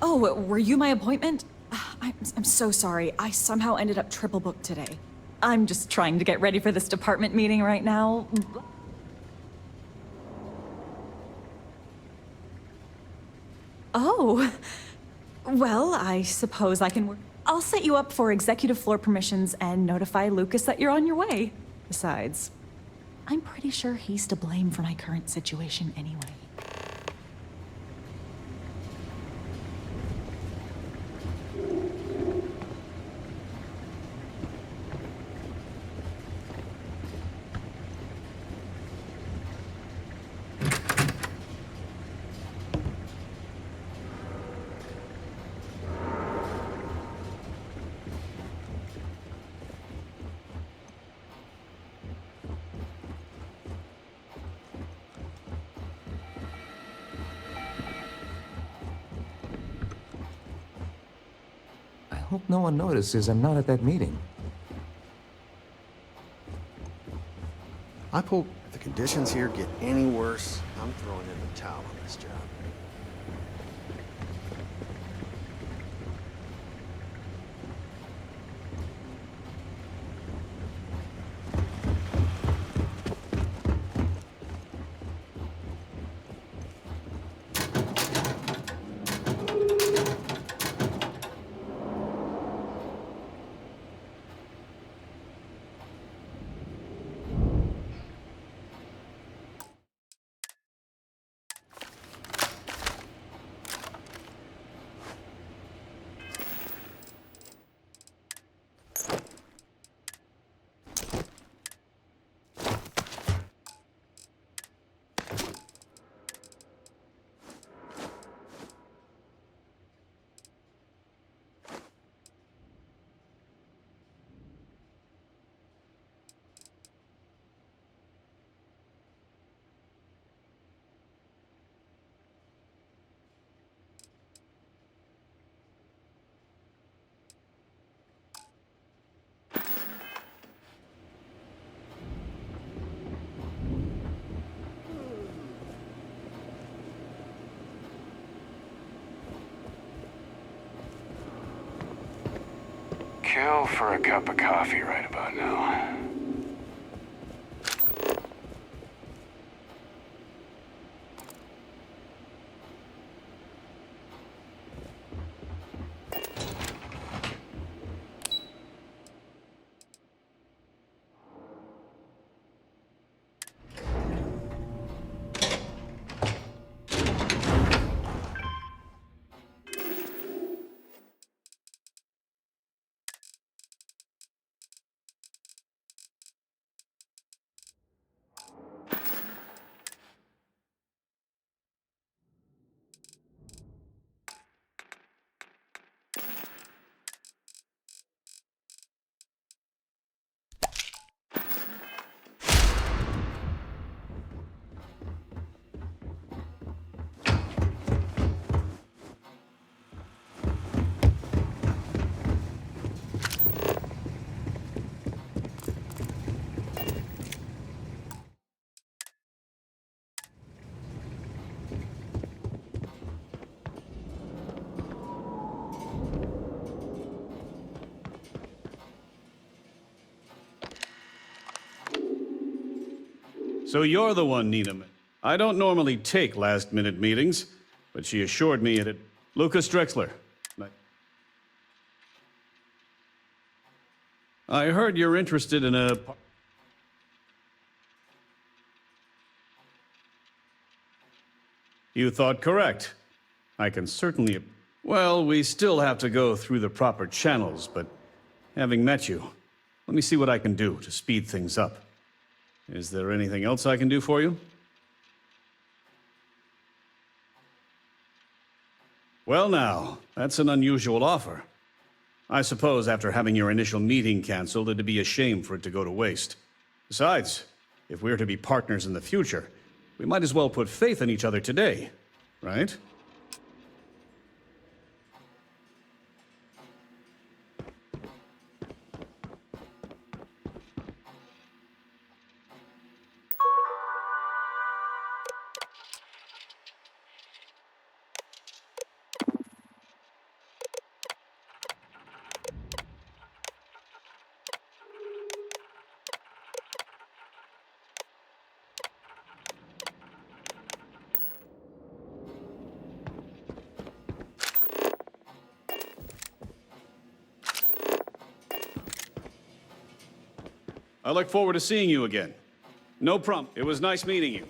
Oh, were you my appointment? I'm so sorry. I somehow ended up triple booked today. I'm just trying to get ready for this department meeting right now. Oh. Well, I suppose I can work. I'll set you up for executive floor permissions and notify Lucas that you're on your way. Besides, I'm pretty sure he's to blame for my current situation anyway. I hope no one notices I'm not at that meeting. If the conditions here get any worse, I'm throwing in the towel on this job. Kill for a cup of coffee right about now. So you're the one, Nina. I don't normally take last-minute meetings, but she assured me it. Lucas Drexler. I heard you're interested in a... You thought correct. I can certainly... Well, we still have to go through the proper channels, but having met you, let me see what I can do to speed things up. Is there anything else I can do for you? Well now, that's an unusual offer. I suppose after having your initial meeting canceled, it'd be a shame for it to go to waste. Besides, if we're to be partners in the future, we might as well put faith in each other today, right? I look forward to seeing you again. No problem. It was nice meeting you.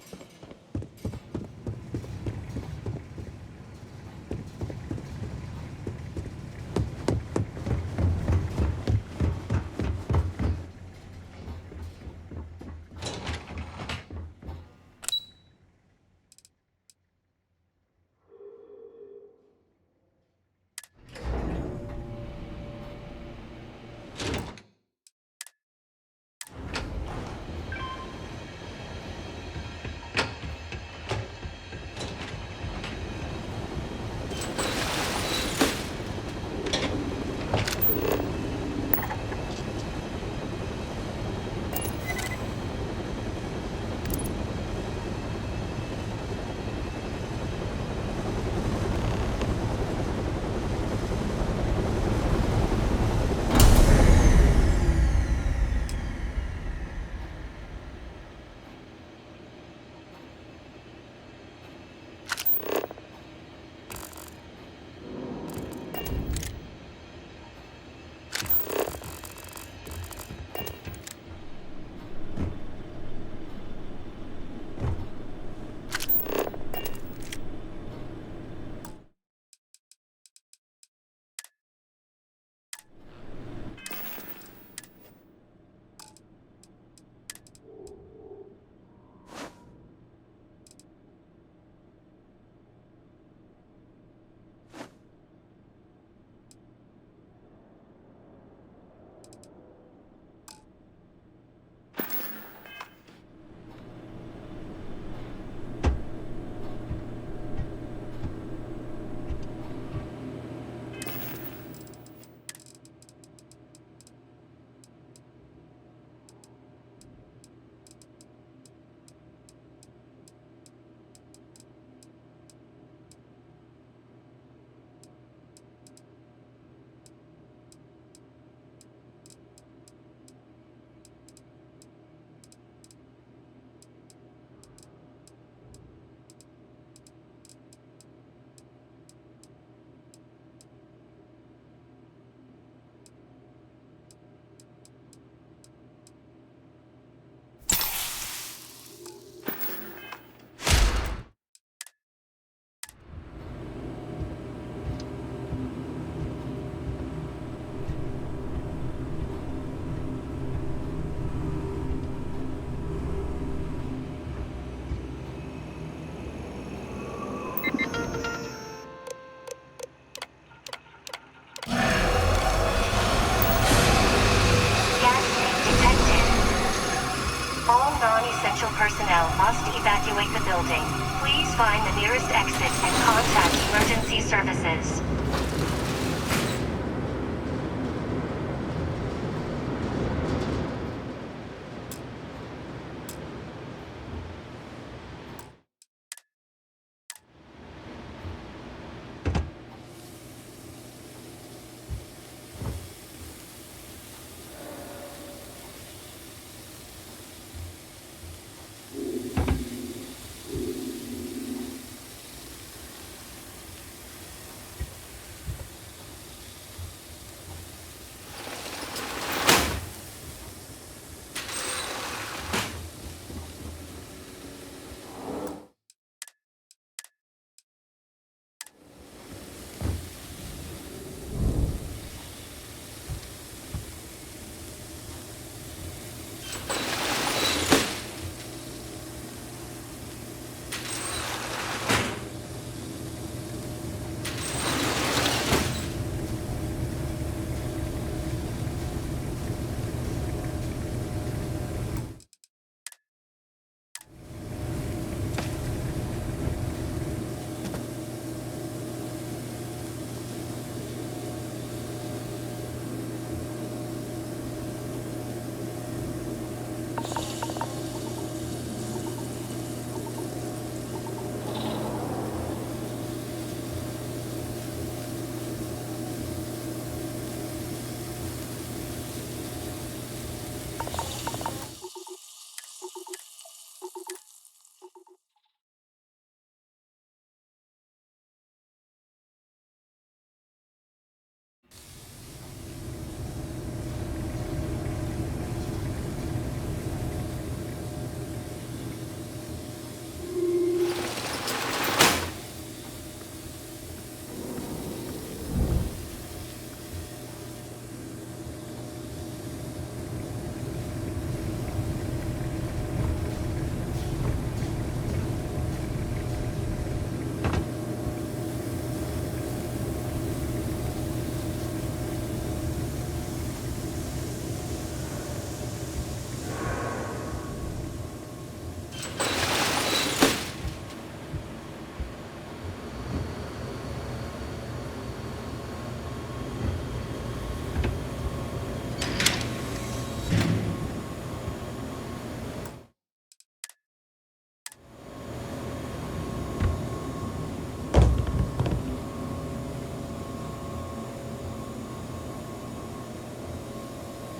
Non-essential personnel must evacuate the building. Please find the nearest exit and contact emergency services.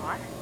What?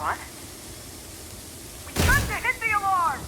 What? We got to hit the alarm!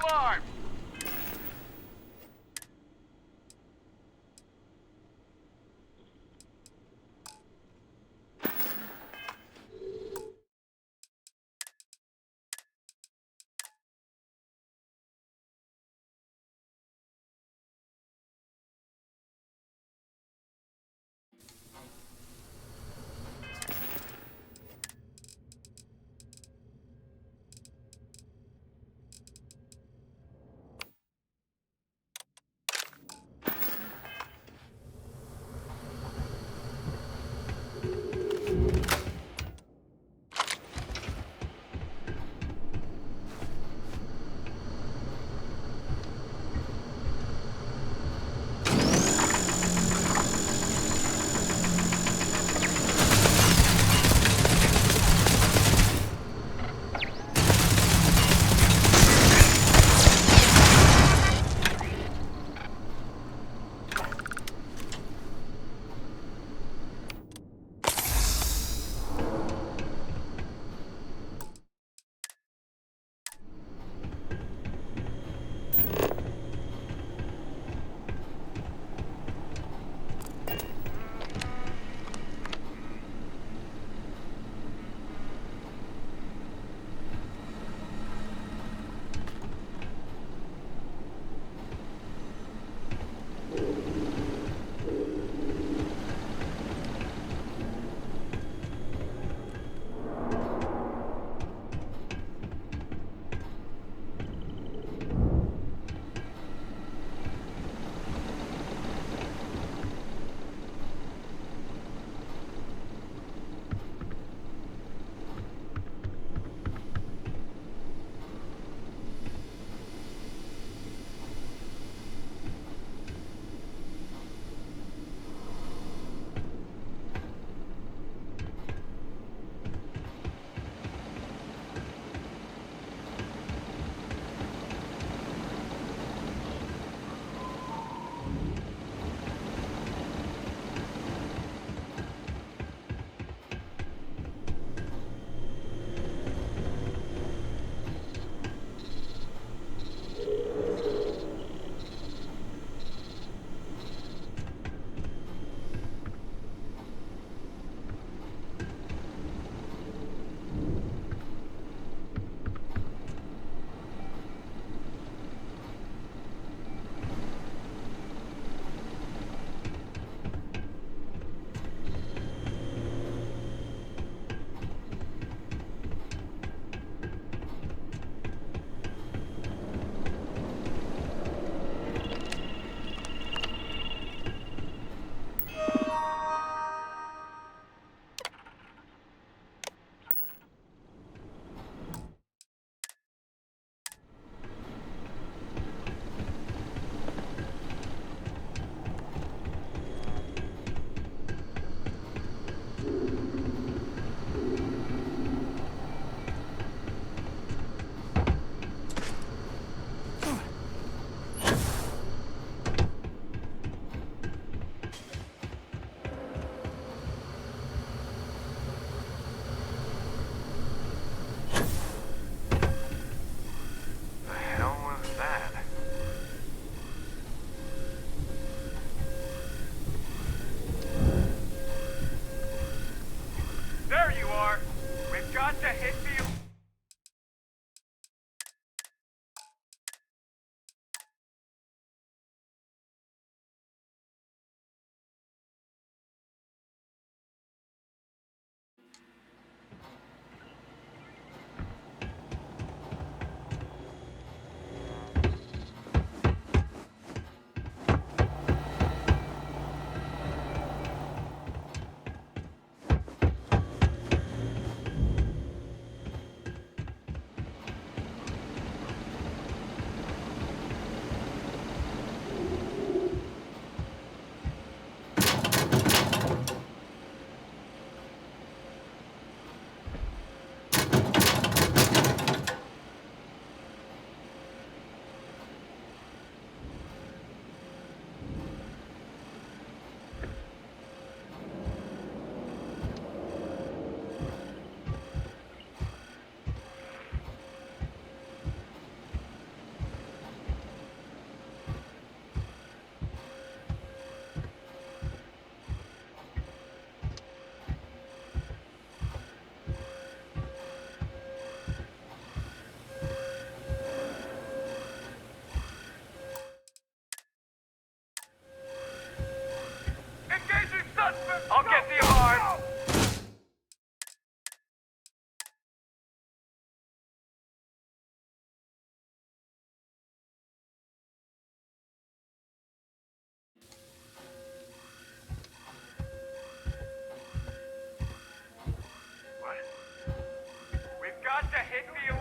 alarm!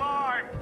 time!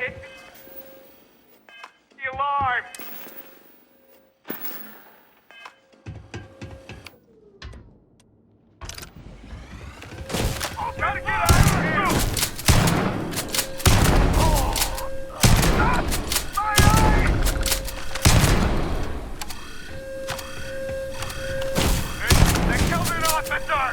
hit the alarm! Gotta get out of here! My eye! They killed an officer!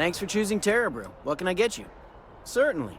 Thanks for choosing Terra Brew. What can I get you? Certainly.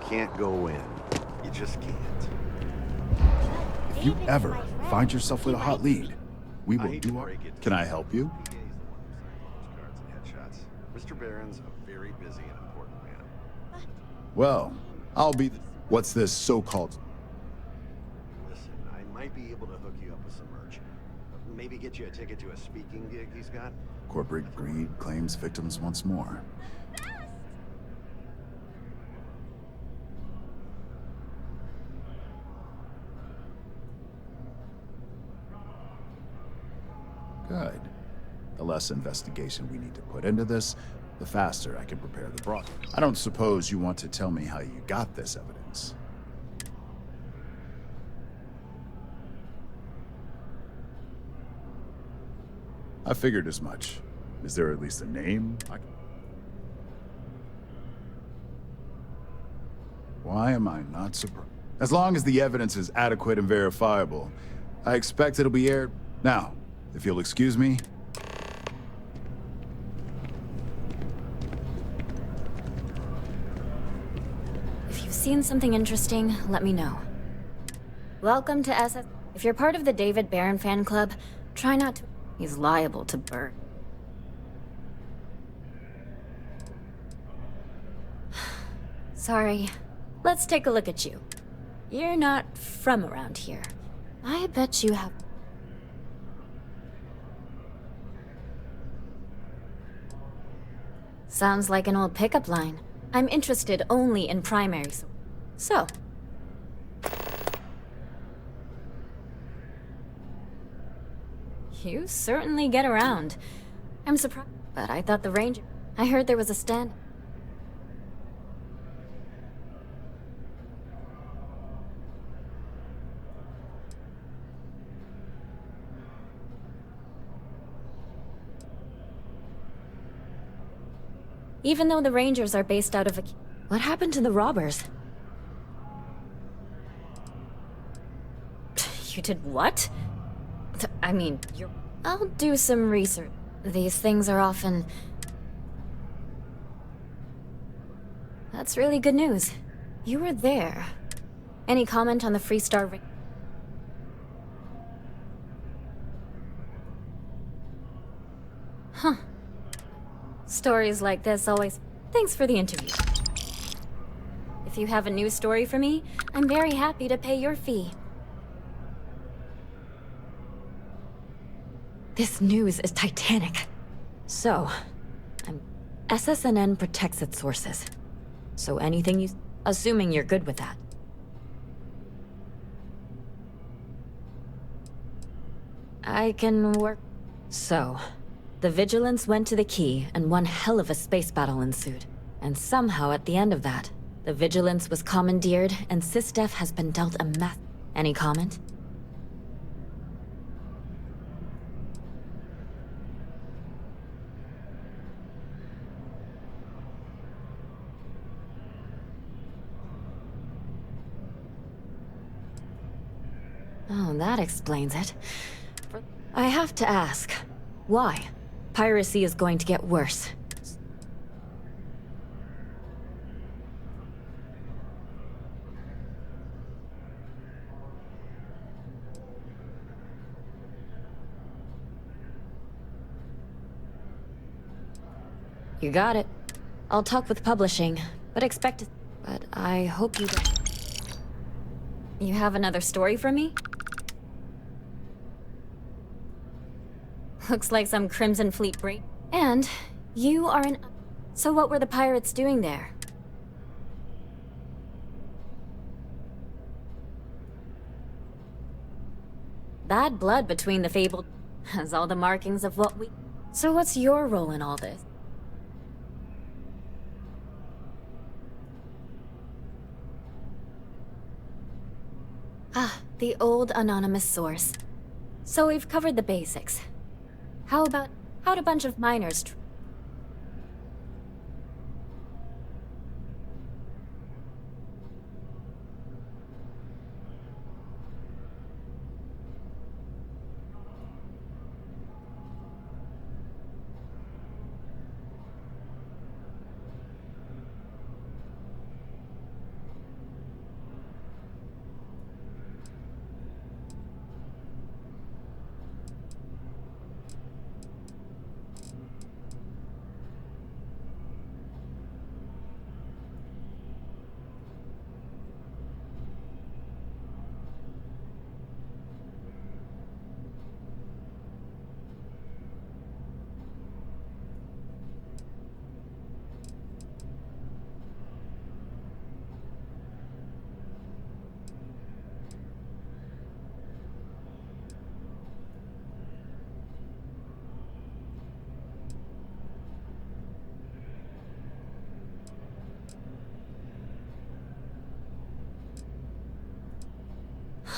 Can't go in. You just can't. If you ever find yourself with a hot lead, we will do our... Can I help you? Mr. Barron's a very busy and important man. Well, I'll be... What's this so-called... Listen, I might be able to hook you up with some merch. Maybe get you a ticket to a speaking gig he's got. Corporate greed claims victims once more. Good. The less investigation we need to put into this, the faster I can prepare the broad. I don't suppose you want to tell me how you got this evidence. I figured as much. Is there at least a name? Why am I not surprised? As long as the evidence is adequate and verifiable, I expect it'll be aired. Now, if you'll excuse me. If you've seen something interesting, let me know. Welcome to SS. If you're part of the David Barron fan club, try not to. He's liable to burn. Sorry. Let's take a look at you. You're not from around here. I bet you have. Sounds like an old pickup line. I'm interested only in primaries. So. You certainly get around. I'm surprised, but I thought the ranger... I heard there was a stand... Even though the Rangers are based out of a... What happened to the robbers? You did what? I mean, you're... I'll do some research. These things are often... That's really good news. You were there. Any comment on the Freestar... Huh. Stories like this always... Thanks for the interview. If you have a new story for me, I'm very happy to pay your fee. This news is titanic. So, SSNN protects its sources. So anything you... Assuming you're good with that. I can work... So... The Vigilance went to the key, and one hell of a space battle ensued. And somehow at the end of that, the Vigilance was commandeered, and SysDef has been dealt a Any comment? Oh, that explains it. I have to ask, why? Piracy is going to get worse. You got it. I'll talk with publishing, but expect it. But I hope you don't. You have another story for me? Looks like some Crimson Fleet break. And you are an... So what were the pirates doing there? Bad blood between the fabled... has all the markings of what we... So what's your role in all this? Ah, the old anonymous source. So we've covered the basics. How'd a bunch of miners...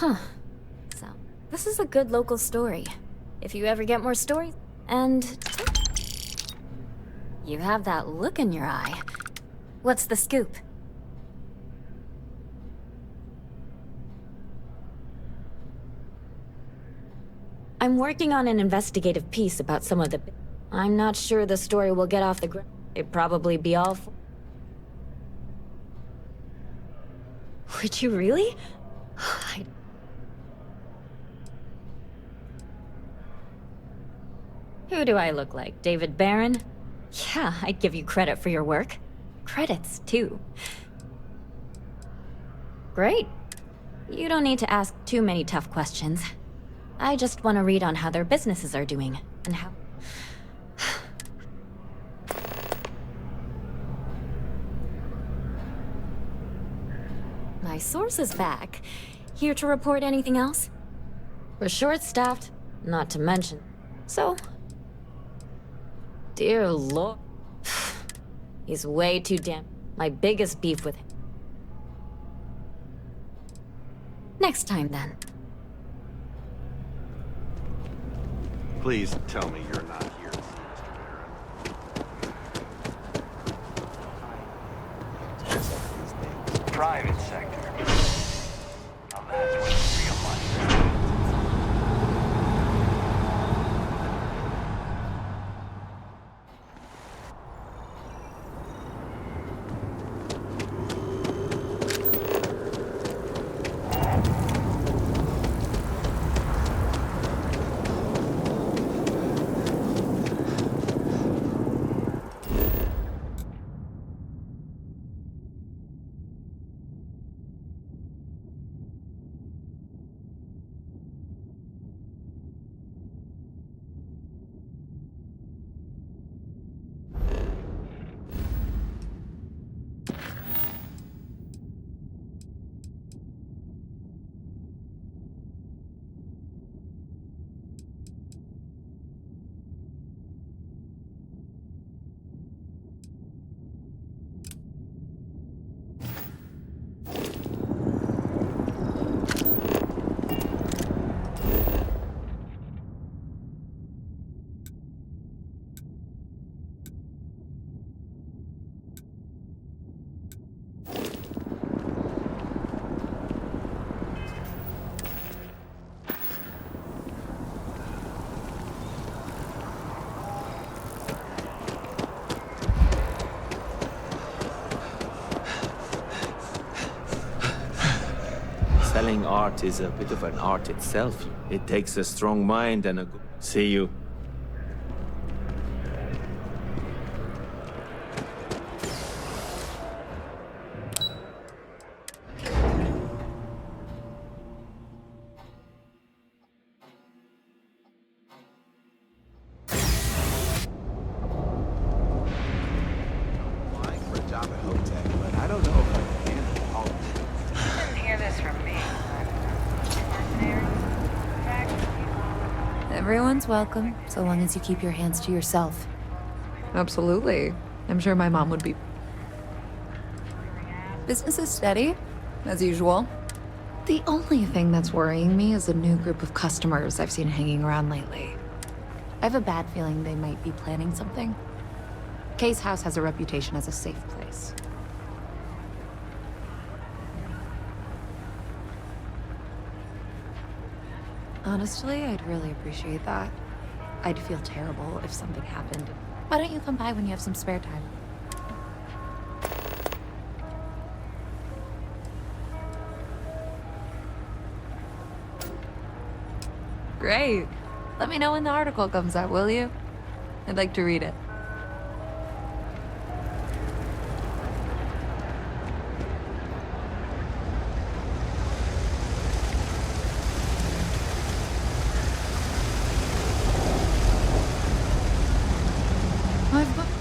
Huh. So, this is a good local story. If you ever get more stories... And... You have that look in your eye. What's the scoop? I'm working on an investigative piece about some of the... I'm not sure the story will get off the ground. It'd probably be all... Would you really? Who do I look like? David Barron? Yeah, I'd give you credit for your work. Credits, too. Great. You don't need to ask too many tough questions. I just want to read on how their businesses are doing, and how... My source is back. Here to report anything else? We're short-staffed, not to mention. So... Dear Lord. He's way too damn... My biggest beef with him. Next time, then. Please tell me you're not here to see Mr. Barron. Private sector. Now that's where the real money is. Selling art is a bit of an art itself. It takes a strong mind and a good... See you. Everyone's welcome, so long as you keep your hands to yourself. Absolutely. I'm sure my mom would be. Business is steady, as usual. The only thing that's worrying me is a new group of customers I've seen hanging around lately. I have a bad feeling they might be planning something. Kay's house has a reputation as a safe place. Honestly, I'd really appreciate that. I'd feel terrible if something happened. Why don't you come by when you have some spare time? Great. Let me know when the article comes out, will you? I'd like to read it.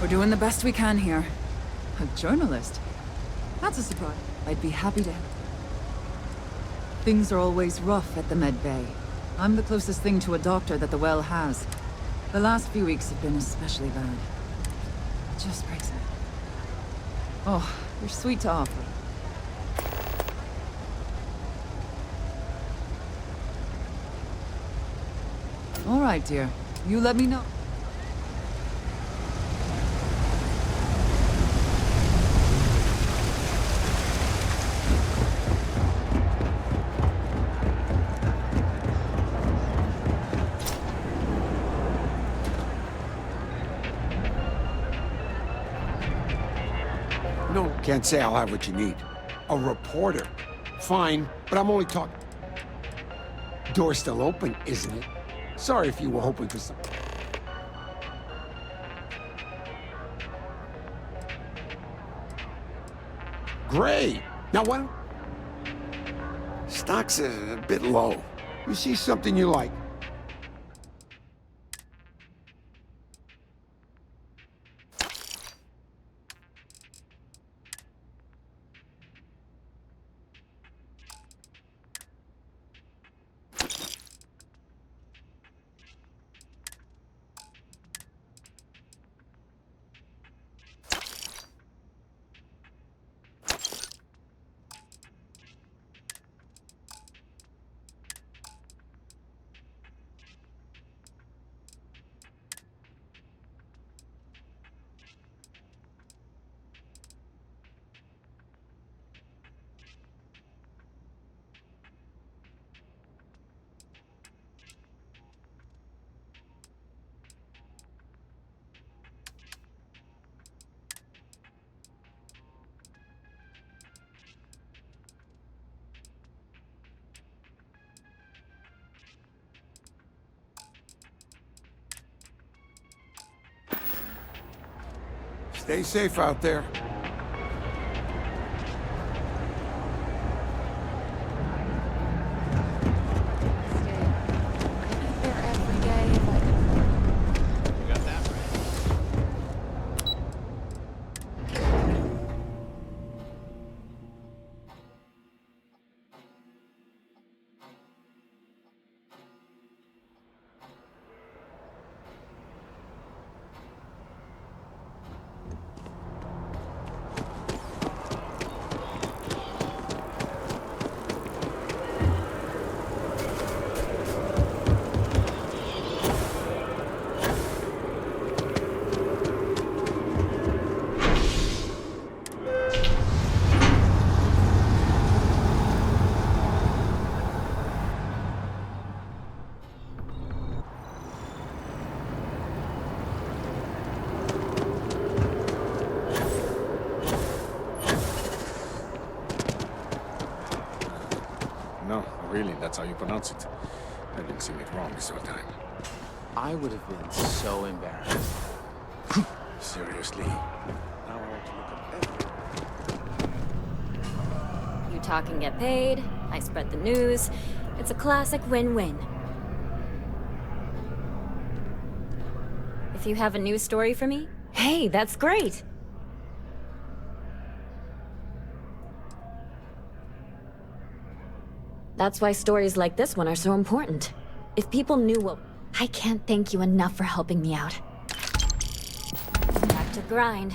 We're doing the best we can here. A journalist? That's a surprise. I'd be happy to help. Things are always rough at the Med Bay. I'm the closest thing to a doctor that the well has. The last few weeks have been especially bad. It just breaks me. Oh, you're sweet to offer. All right, dear. You let me know. No, can't say I'll have what you need. A reporter. Fine, but I'm only talking. Door's still open, isn't it? Sorry if you were hoping for something. Great! Now what? Stock's a bit low. You see something you like? Stay safe out there. No, really, that's how you pronounce it. I've been seeing it wrong this whole time. I would have been so embarrassed. Seriously. Now I want to look at everything. You talk and get paid, I spread the news. It's a classic win-win. If you have a news story for me, hey, that's great! That's why stories like this one are so important. If people knew what... I can't thank you enough for helping me out. Back to the grind.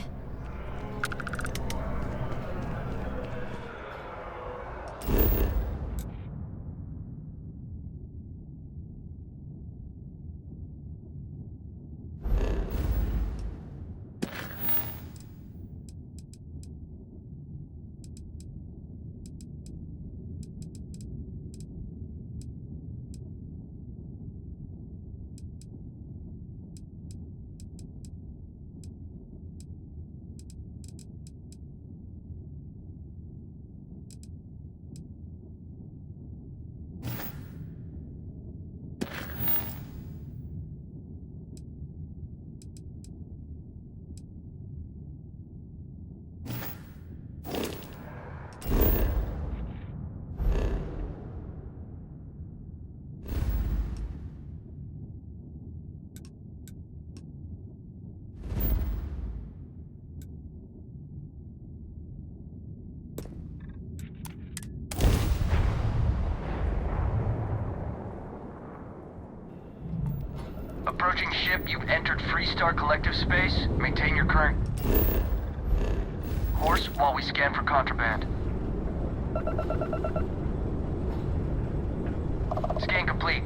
Approaching ship, you've entered Freestar Collective space. Maintain your current course while we scan for contraband. Scan complete.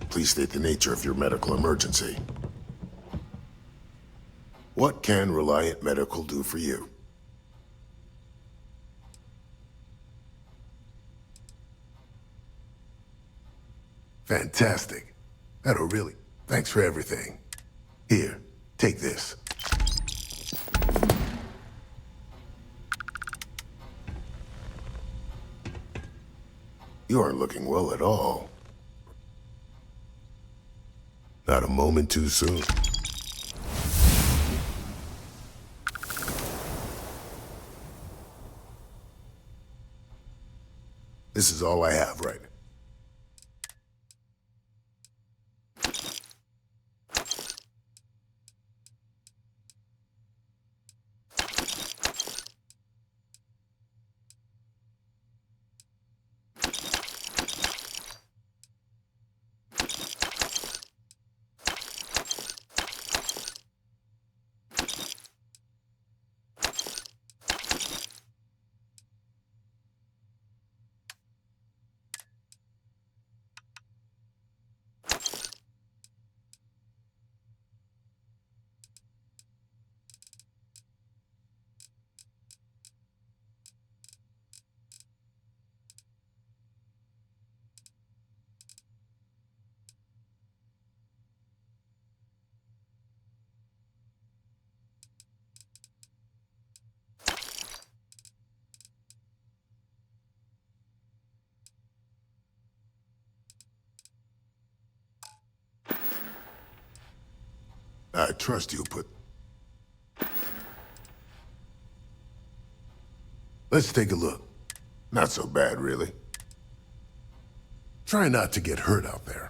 Please state the nature of your medical emergency. What can Reliant Medical do for you? Fantastic. That'll really... Thanks for everything. Here, take this. You aren't looking well at all. Not a moment too soon. This is all I have right now. I trust you'll put... Let's take a look. Not so bad, really. Try not to get hurt out there.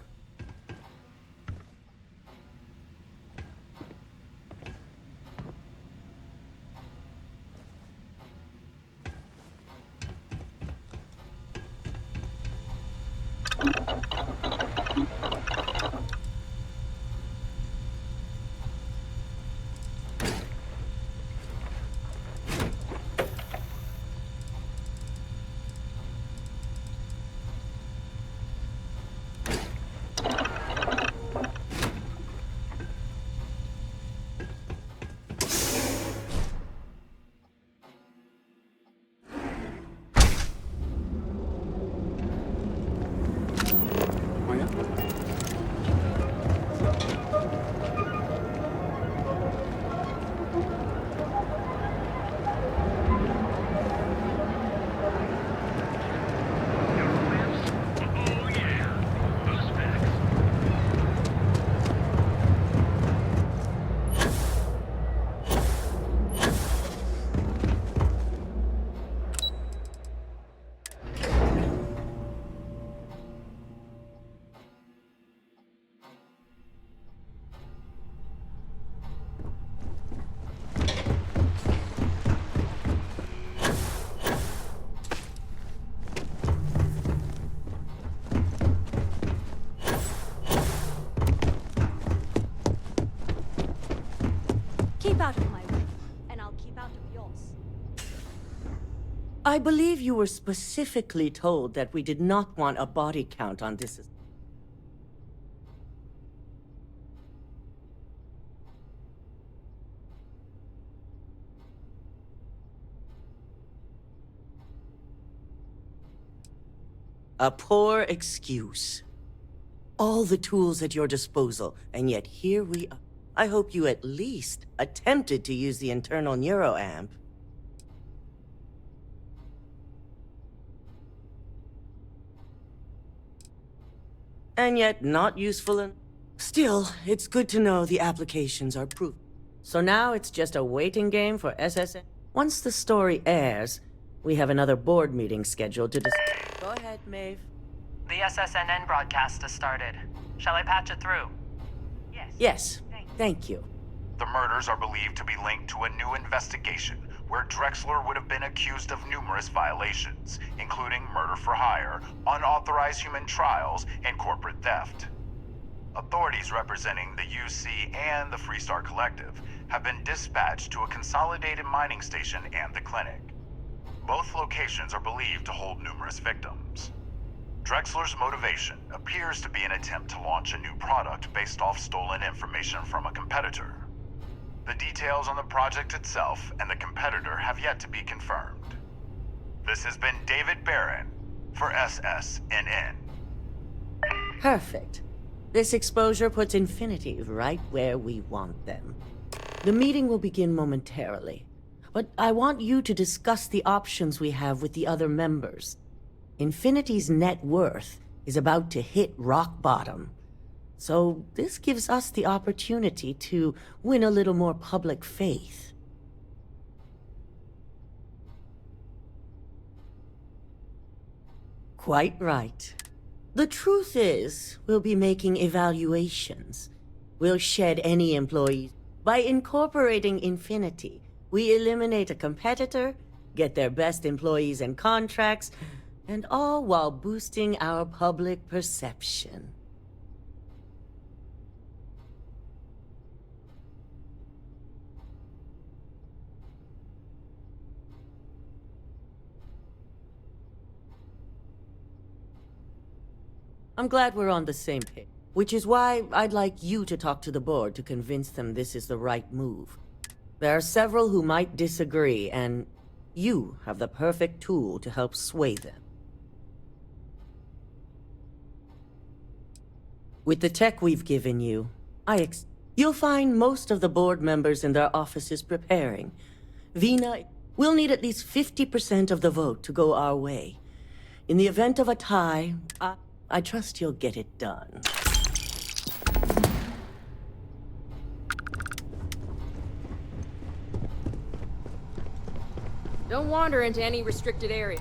Keep out of my way, and I'll keep out of yours. I believe you were specifically told that we did not want a body count on this. A poor excuse. All the tools at your disposal, and yet here we are. I hope you at least attempted to use the internal neuroamp. And yet not useful and... Still, it's good to know the applications are proof. So now it's just a waiting game for SSN. Once the story airs, we have another board meeting scheduled to discuss. Go ahead, Maeve. The SSNN broadcast has started. Shall I patch it through? Yes, thank you. The murders are believed to be linked to a new investigation where Drexler would have been accused of numerous violations, including murder for hire, unauthorized human trials, and corporate theft. Authorities representing the UC and the Freestar Collective have been dispatched to a consolidated mining station and the clinic. Both locations are believed to hold numerous victims. Drexler's motivation appears to be an attempt to launch a new product based off stolen information from a competitor. The details on the project itself and the competitor have yet to be confirmed. This has been David Barron for SSNN. Perfect. This exposure puts Infinity right where we want them. The meeting will begin momentarily, but I want you to discuss the options we have with the other members. Infinity's net worth is about to hit rock bottom, so this gives us the opportunity to win a little more public faith. Quite right. The truth is, we'll be making evaluations. We'll shed any employees. By incorporating Infinity, we eliminate a competitor, get their best employees and contracts, and all while boosting our public perception. I'm glad we're on the same page, which is why I'd like you to talk to the board to convince them this is the right move. There are several who might disagree, and you have the perfect tool to help sway them. With the tech we've given you, you'll find most of the board members in their offices preparing. Vina, we'll need at least 50% of the vote to go our way. In the event of a tie, I trust you'll get it done. Don't wander into any restricted area.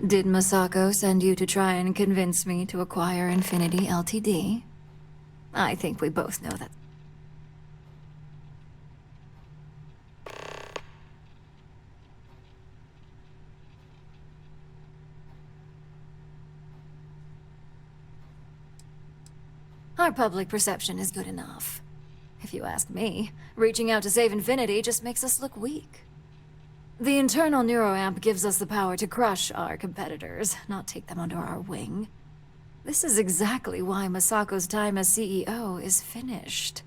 Did Masako send you to try and convince me to acquire Infinity Ltd? I think we both know that. Our public perception is good enough. If you ask me, reaching out to save Infinity just makes us look weak. The internal neuroamp gives us the power to crush our competitors, not take them under our wing. This is exactly why Masako's time as CEO is finished.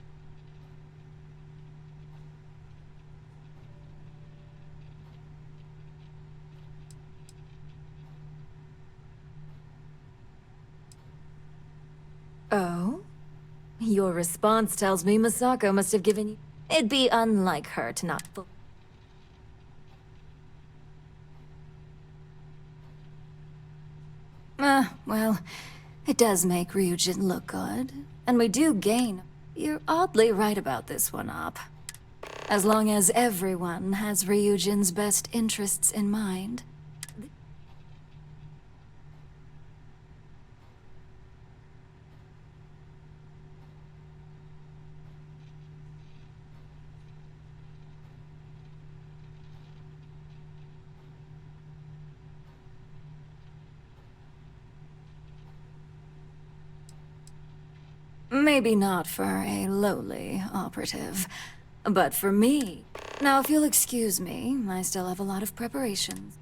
Oh? Your response tells me Masako must have given you... It'd be unlike her to not... Well, it does make Ryujin look good. And we do gain. You're oddly right about this one, Op. As long as everyone has Ryujin's best interests in mind. Maybe not for a lowly operative, but for me. Now, if you'll excuse me, I still have a lot of preparations.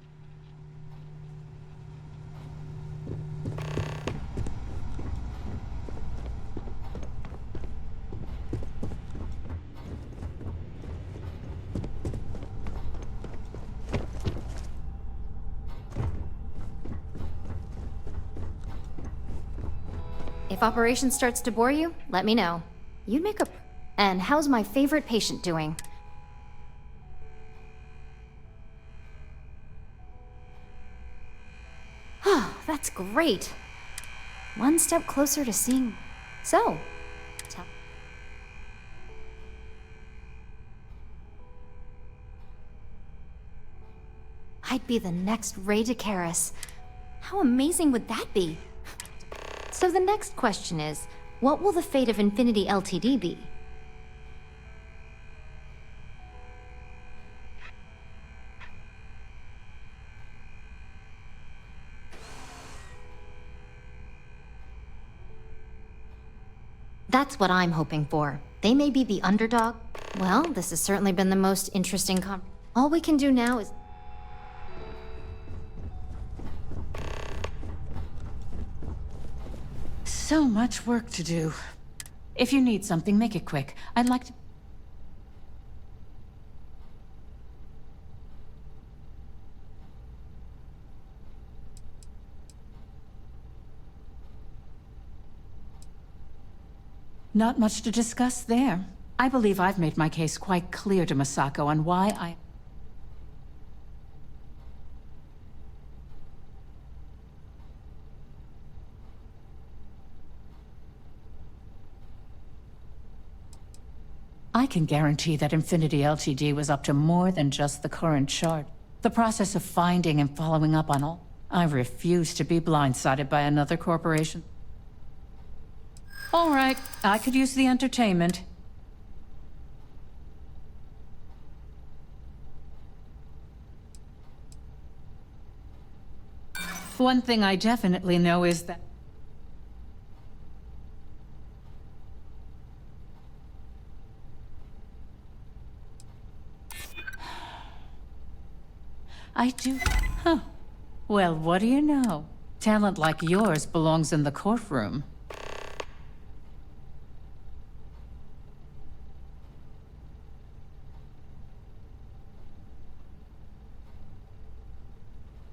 If operation starts to bore you, let me know. You'd make a... And how's my favorite patient doing? Oh, that's great. One step closer to seeing... So, tell... I'd be the next Ray DeCaris. How amazing would that be? So the next question is, what will the fate of Infinity Ltd be? That's what I'm hoping for. They may be the underdog. Well, this has certainly been the most interesting All we can do now is... So much work to do. If you need something, make it quick. I'd like to... Not much to discuss there. I believe I've made my case quite clear to Masako on why I can guarantee that Infinity Ltd was up to more than just the current chart. The process of finding and following up on all. I refuse to be blindsided by another corporation. All right, I could use the entertainment. One thing I definitely know is that... I do... Huh. Well, what do you know? Talent like yours belongs in the courtroom.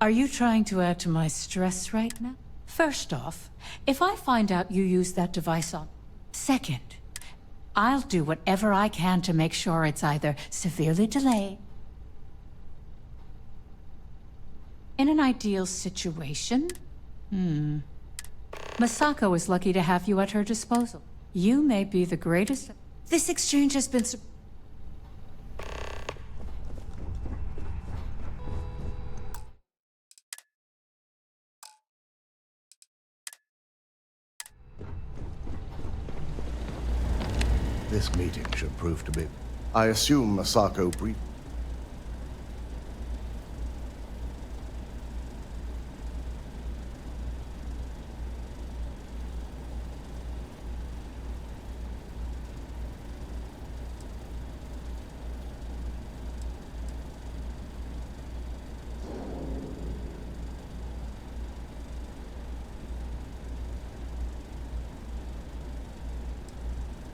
Are you trying to add to my stress right now? First off, if I find out you use that device on... Second, I'll do whatever I can to make sure it's either severely delayed In an ideal situation? Masako is lucky to have you at her disposal. You may be the greatest... This exchange has been... This meeting should prove to be... I assume Masako briefed...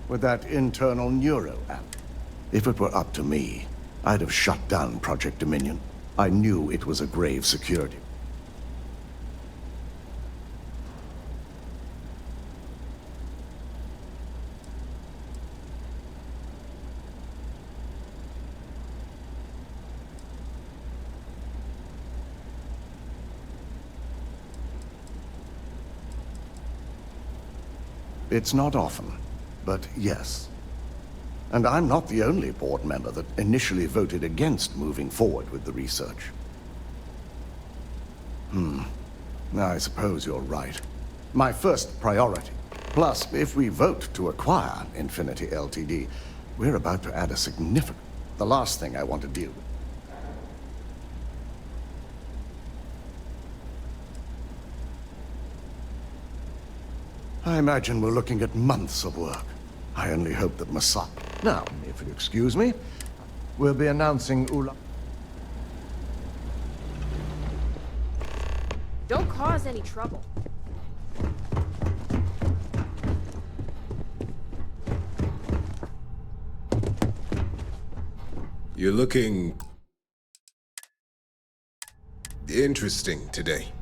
with that internal neuro app. If it were up to me, I'd have shut down Project Dominion. I knew it was a grave security. It's not often. But yes. And I'm not the only board member that initially voted against moving forward with the research. I suppose you're right. My first priority. Plus, if we vote to acquire Infinity Ltd, we're about to add a significant... The last thing I want to deal with. I imagine we're looking at months of work. I only hope that Masako... Now, if you excuse me, we'll be announcing Ula... Don't cause any trouble. You're looking... interesting today.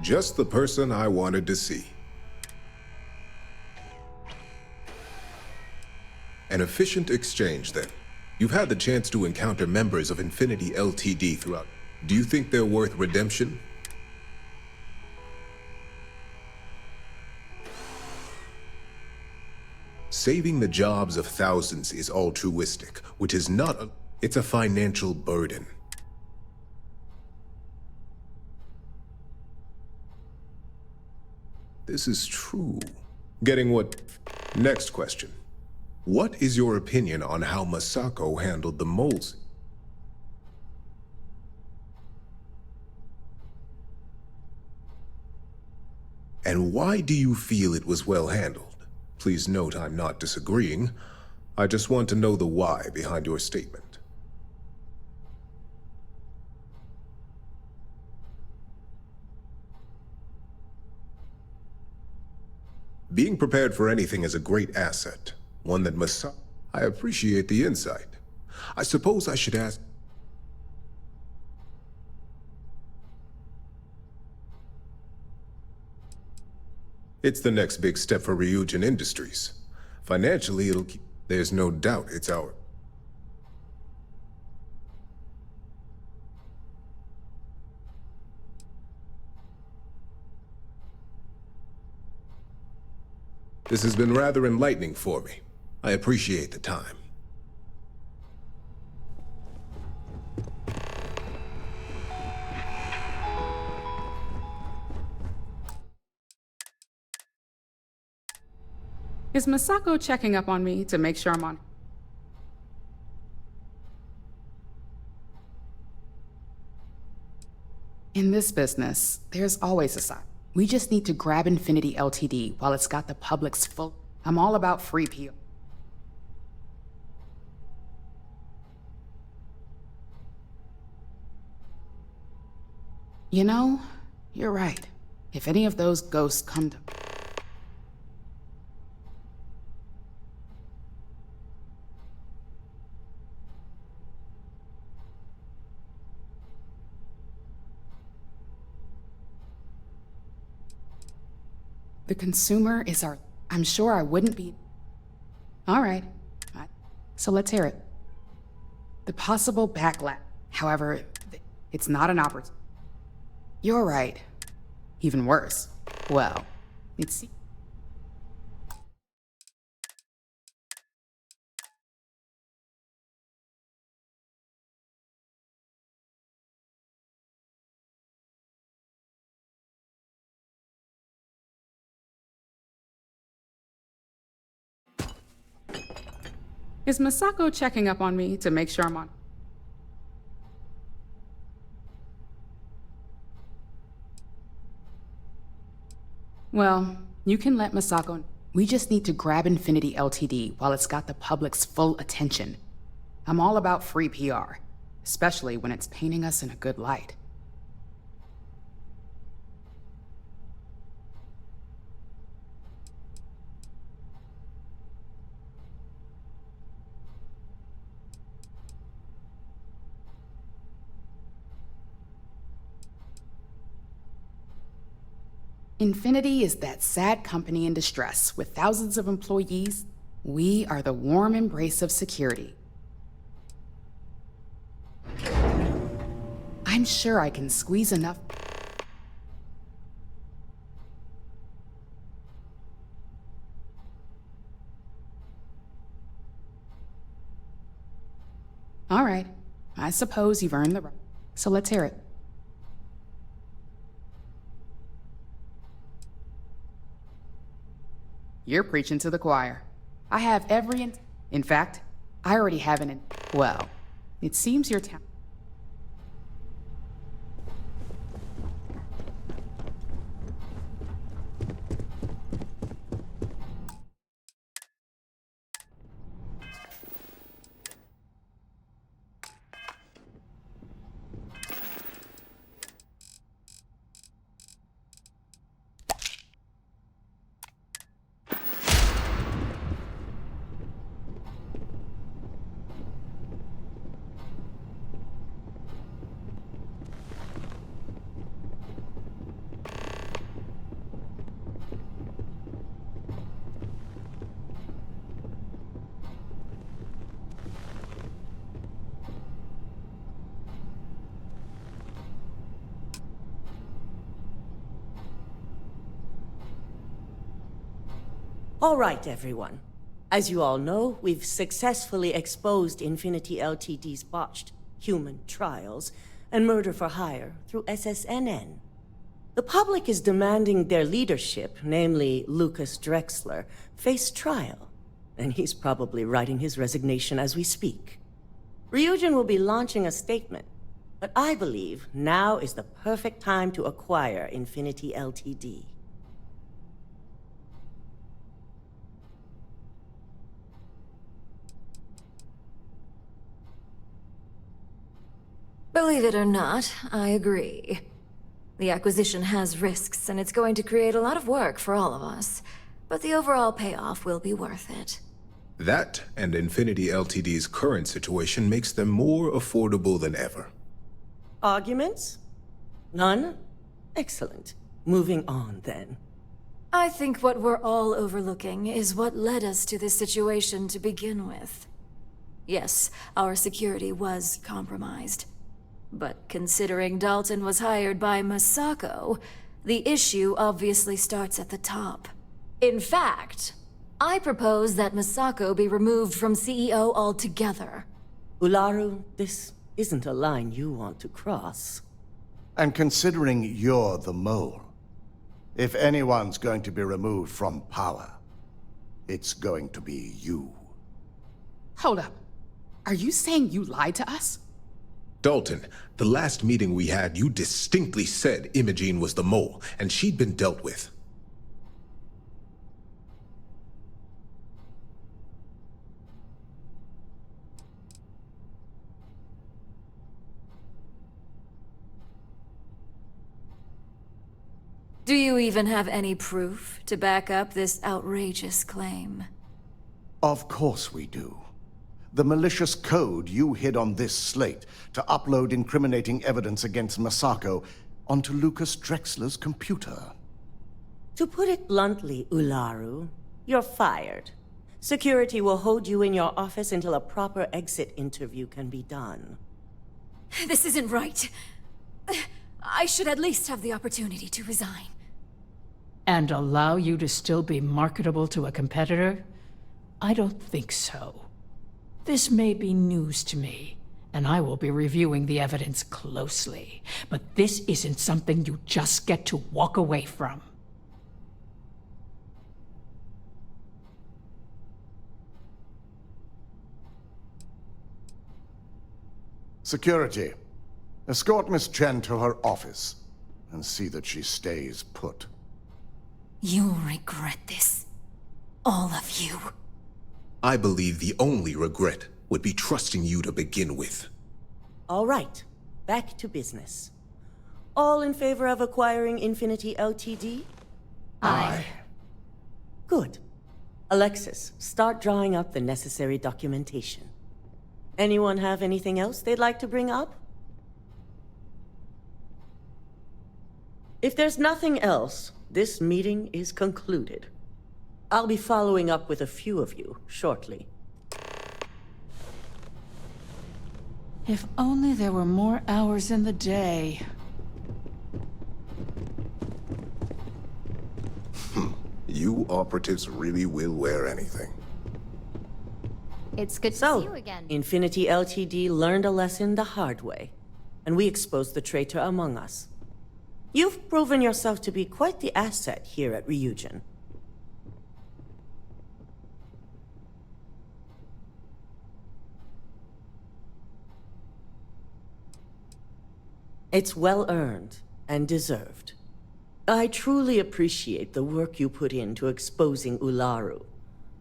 Just the person I wanted to see. An efficient exchange, then. You've had the chance to encounter members of Infinity Ltd throughout. Do you think they're worth redemption? Saving the jobs of thousands is altruistic, which is not a... It's a financial burden. This is true. Getting what? Next question. What is your opinion on how Masako handled the moles? And why do you feel it was well handled? Please note I'm not disagreeing. I just want to know the why behind your statement. Being prepared for anything is a great asset, one that Masako... I appreciate the insight. I suppose I should ask... It's the next big step for Ryujin Industries. Financially, it'll keep... There's no doubt it's our... This has been rather enlightening for me. I appreciate the time. Is Masako checking up on me to make sure I'm on? In this business, there's always a side. We just need to grab Infinity Ltd while it's got the public's full. I'm all about free PR. You know, you're right. If any of those ghosts come to... The consumer is our... I'm sure I wouldn't be... All right. So let's hear it. The possible backlash. However, it's not an opportunity. You're right. Even worse. Well, it's... Is Masako checking up on me to make sure I'm on? Well, you can let Masako... We just need to grab Infinity Ltd while it's got the public's full attention. I'm all about free PR, especially when it's painting us in a good light. Infinity is that sad company in distress with thousands of employees. We are the warm embrace of security. I'm sure I can squeeze enough. All right, I suppose you've earned the right. So let's hear it. You're preaching to the choir. I have every... In fact, I already have an... Well, it seems your town... All right, everyone. As you all know, we've successfully exposed Infinity Ltd's botched human trials and murder for hire through SSNN. The public is demanding their leadership, namely Lucas Drexler, face trial, and he's probably writing his resignation as we speak. Ryujin will be launching a statement, but I believe now is the perfect time to acquire Infinity Ltd. Believe it or not, I agree. The acquisition has risks, and it's going to create a lot of work for all of us. But the overall payoff will be worth it. That and Infinity Ltd's current situation makes them more affordable than ever. Arguments? None? Excellent. Moving on, then. I think what we're all overlooking is what led us to this situation to begin with. Yes, our security was compromised. But considering Dalton was hired by Masako, the issue obviously starts at the top. In fact, I propose that Masako be removed from CEO altogether. Ularu, this isn't a line you want to cross. And considering you're the mole, if anyone's going to be removed from power, it's going to be you. Hold up. Are you saying you lied to us? Dalton, the last meeting we had, you distinctly said Imogene was the mole, and she'd been dealt with. Do you even have any proof to back up this outrageous claim? Of course we do. The malicious code you hid on this slate to upload incriminating evidence against Masako onto Lucas Drexler's computer. To put it bluntly, Ularu, you're fired. Security will hold you in your office until a proper exit interview can be done. This isn't right. I should at least have the opportunity to resign. And allow you to still be marketable to a competitor? I don't think so. This may be news to me, and I will be reviewing the evidence closely. But this isn't something you just get to walk away from. Security, escort Miss Chen to her office and see that she stays put. You'll regret this. All of you. I believe the only regret would be trusting you to begin with. All right, back to business. All in favor of acquiring Infinity Ltd? Aye. Good. Alexis, start drawing up the necessary documentation. Anyone have anything else they'd like to bring up? If there's nothing else, this meeting is concluded. I'll be following up with a few of you shortly. If only there were more hours in the day. You operatives really will wear anything. It's good to see you again. Infinity Ltd learned a lesson the hard way, and we exposed the traitor among us. You've proven yourself to be quite the asset here at Ryujin. It's well earned and deserved. I truly appreciate the work you put into exposing Ularu.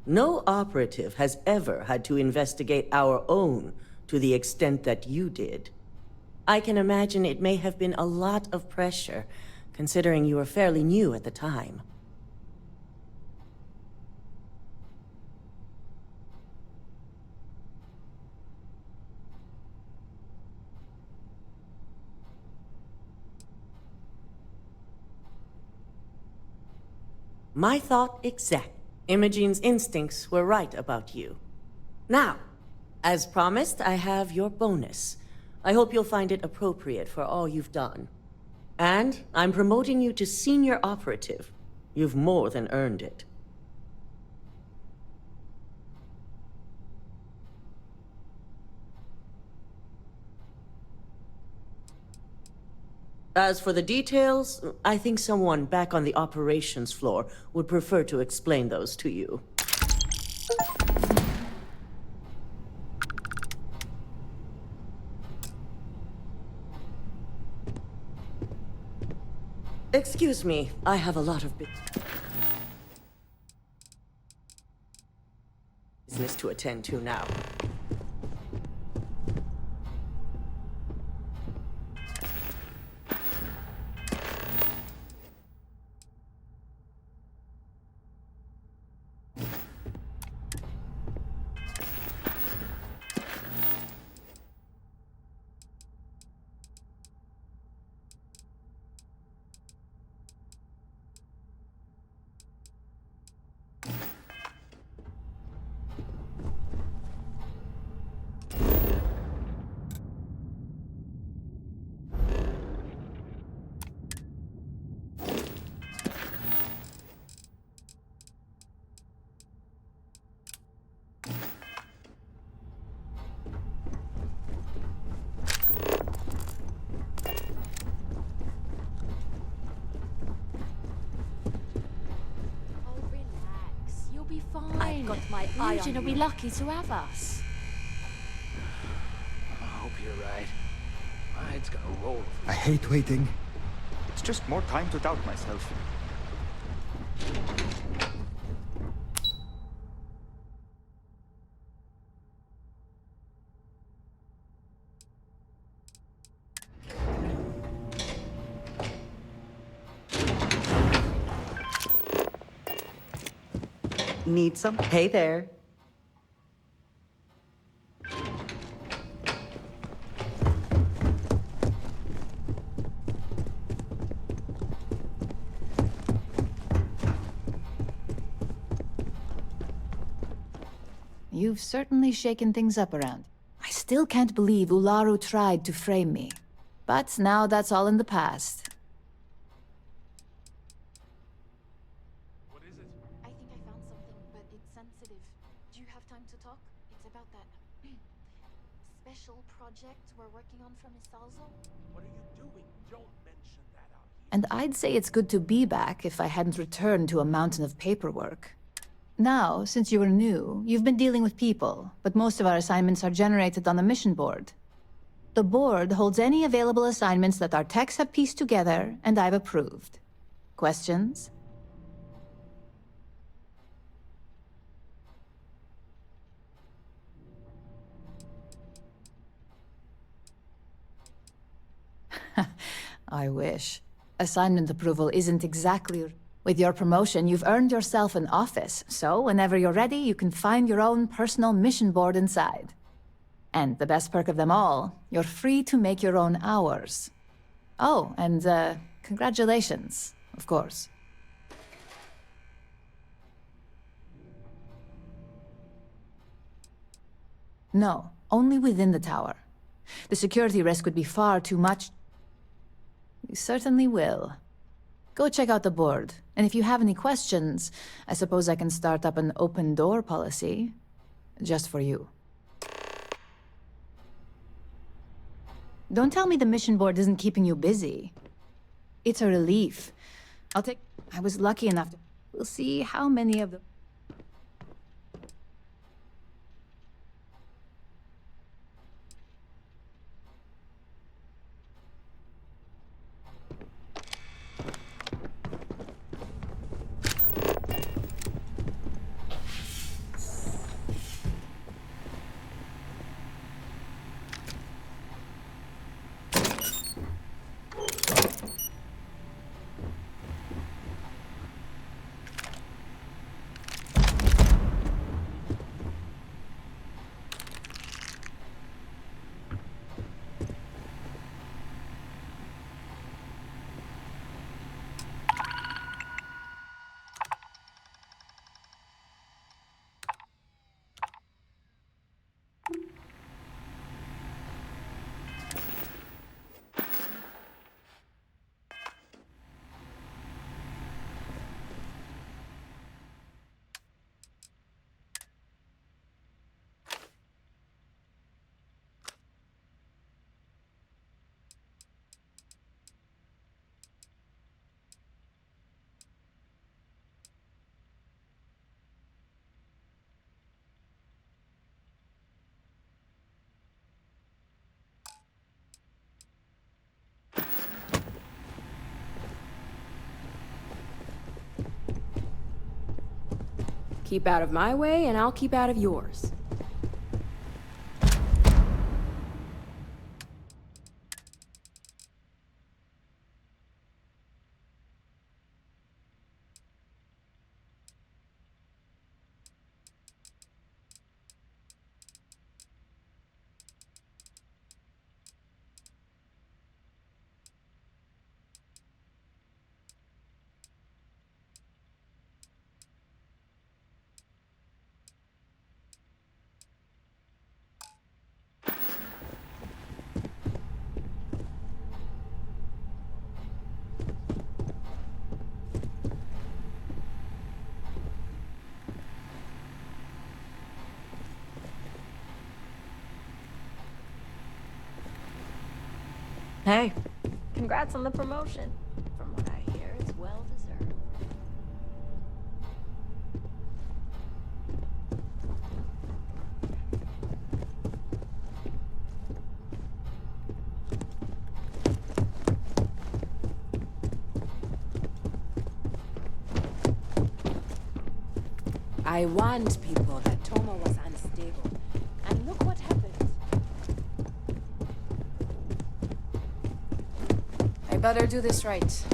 No operative has ever had to investigate our own to the extent that you did. I can imagine it may have been a lot of pressure, considering you were fairly new at the time. My thought exact. Imogene's instincts were right about you. Now, as promised, I have your bonus. I hope you'll find it appropriate for all you've done. And I'm promoting you to senior operative. You've more than earned it. As for the details, I think someone back on the operations floor would prefer to explain those to you. Excuse me, I have a lot of business to attend to now. my eye Legion on will you. be lucky to have us. I hope you're right. My head's gonna roll. I hate waiting. It's just more time to doubt myself. Need some? Hey there. You've certainly shaken things up around. I still can't believe Ularu tried to frame me. But now that's all in the past. I think I found something, but it's sensitive. Do you have time to talk? It's about that special project we're working on for Miss Salzo. What are you doing? Don't mention that out here. And I'd say it's good to be back if I hadn't returned to a mountain of paperwork. Now, since you were new, you've been dealing with people, but most of our assignments are generated on the mission board. The board holds any available assignments that our techs have pieced together, and I've approved. Questions? I wish. Assignment approval isn't exactly... With your promotion, you've earned yourself an office, so whenever you're ready, you can find your own personal mission board inside. And the best perk of them all, you're free to make your own hours. Oh, and congratulations, of course. No, only within the tower. The security risk would be far too much. You certainly will. Go check out the board, and if you have any questions, I suppose I can start up an open door policy. Just for you. Don't tell me the mission board isn't keeping you busy. It's a relief. I was lucky enough to... We'll see how many of them... Keep out of my way, and I'll keep out of yours. Hey, congrats on the promotion. From what I hear, it's well deserved. I warned people that Toma was unstable. And look what happened. I better do this right.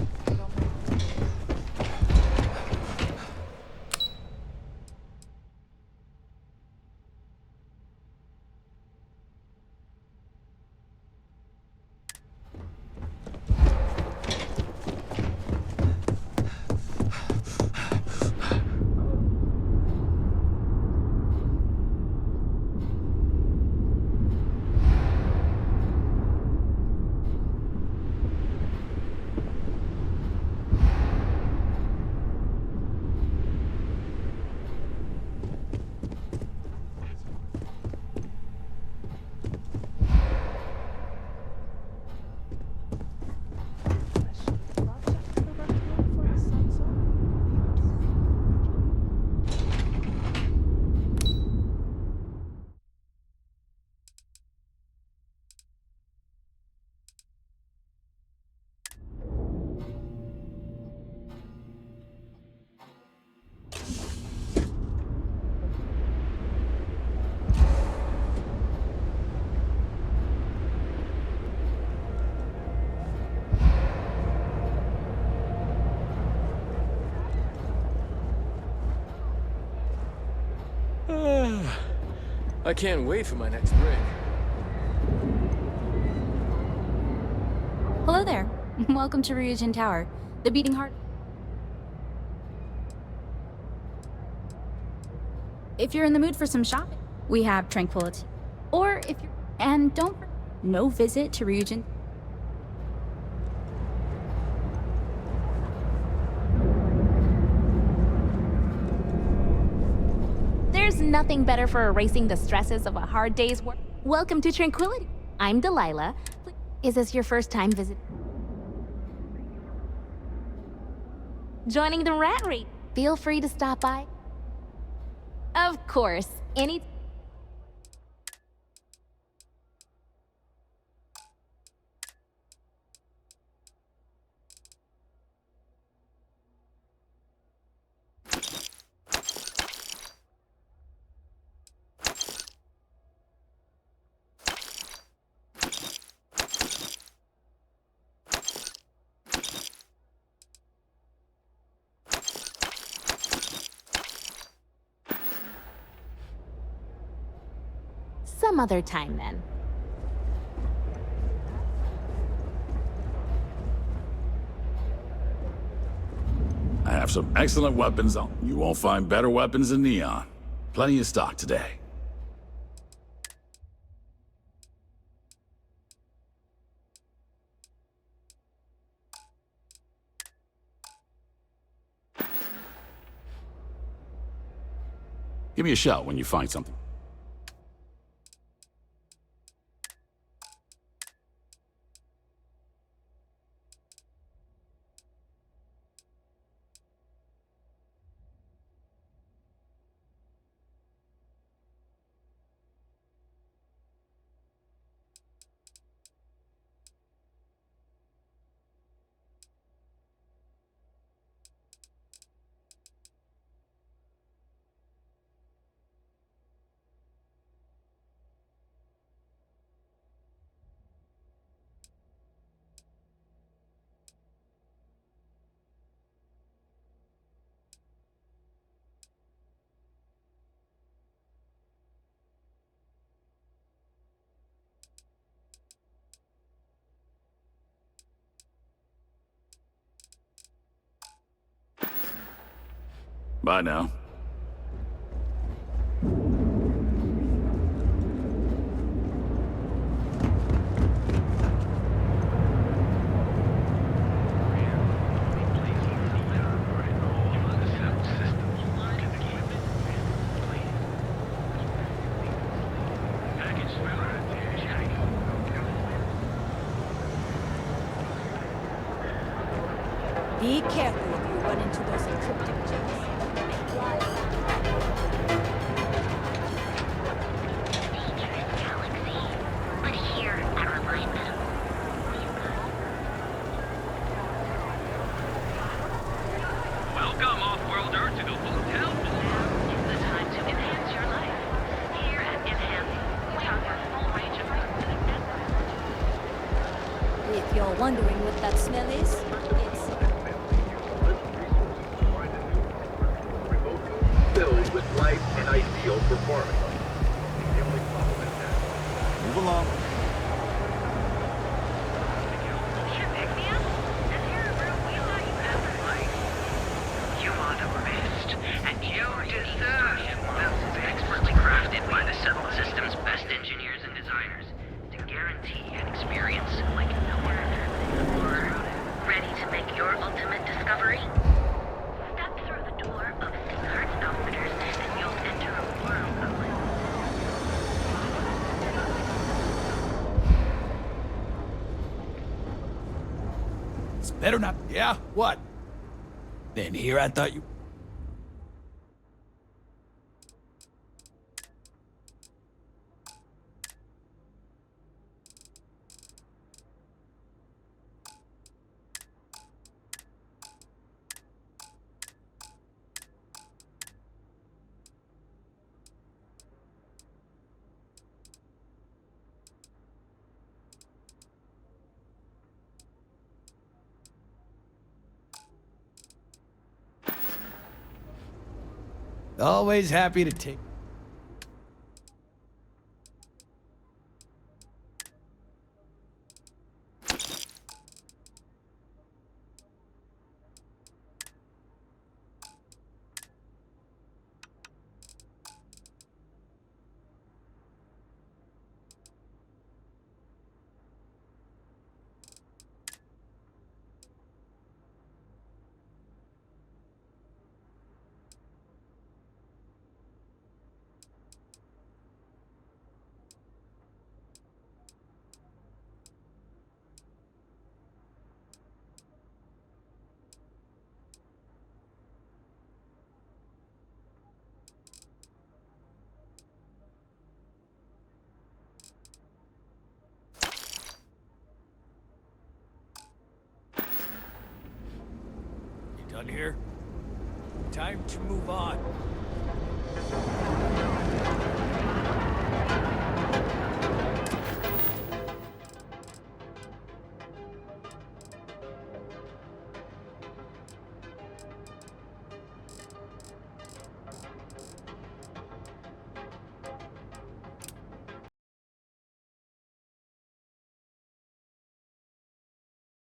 I can't wait for my next break. Hello there. Welcome to Ryujin Tower, the beating heart. If you're in the mood for some shopping, we have Tranquility. Or if you're... And don't... No visit to Ryujin. There's nothing better for erasing the stresses of a hard day's work. Welcome to Tranquility. I'm Delilah. Is this your first time visit? Joining the rat race. Feel free to stop by. Of course, any... Some other time, then. I have some excellent weapons on. You won't find better weapons in Neon. Plenty of stock today. Give me a shout when you find something. Bye now. Be careful if you run into those encrypted jets. Welcome, off-worlder, to the hotel. wondering what that smell is, it's... Filled with life and ideal performance. Move along. You are the best, and you deserve built expertly crafted by the Settled System's best engineers and designers to guarantee an experience like no other. Ready to make your ultimate discovery? Step through the door of Singhart's Outfitters and you'll enter a world of It's better not. Yeah? What? Then here I thought you. Always happy to take. You done here? Time to move on.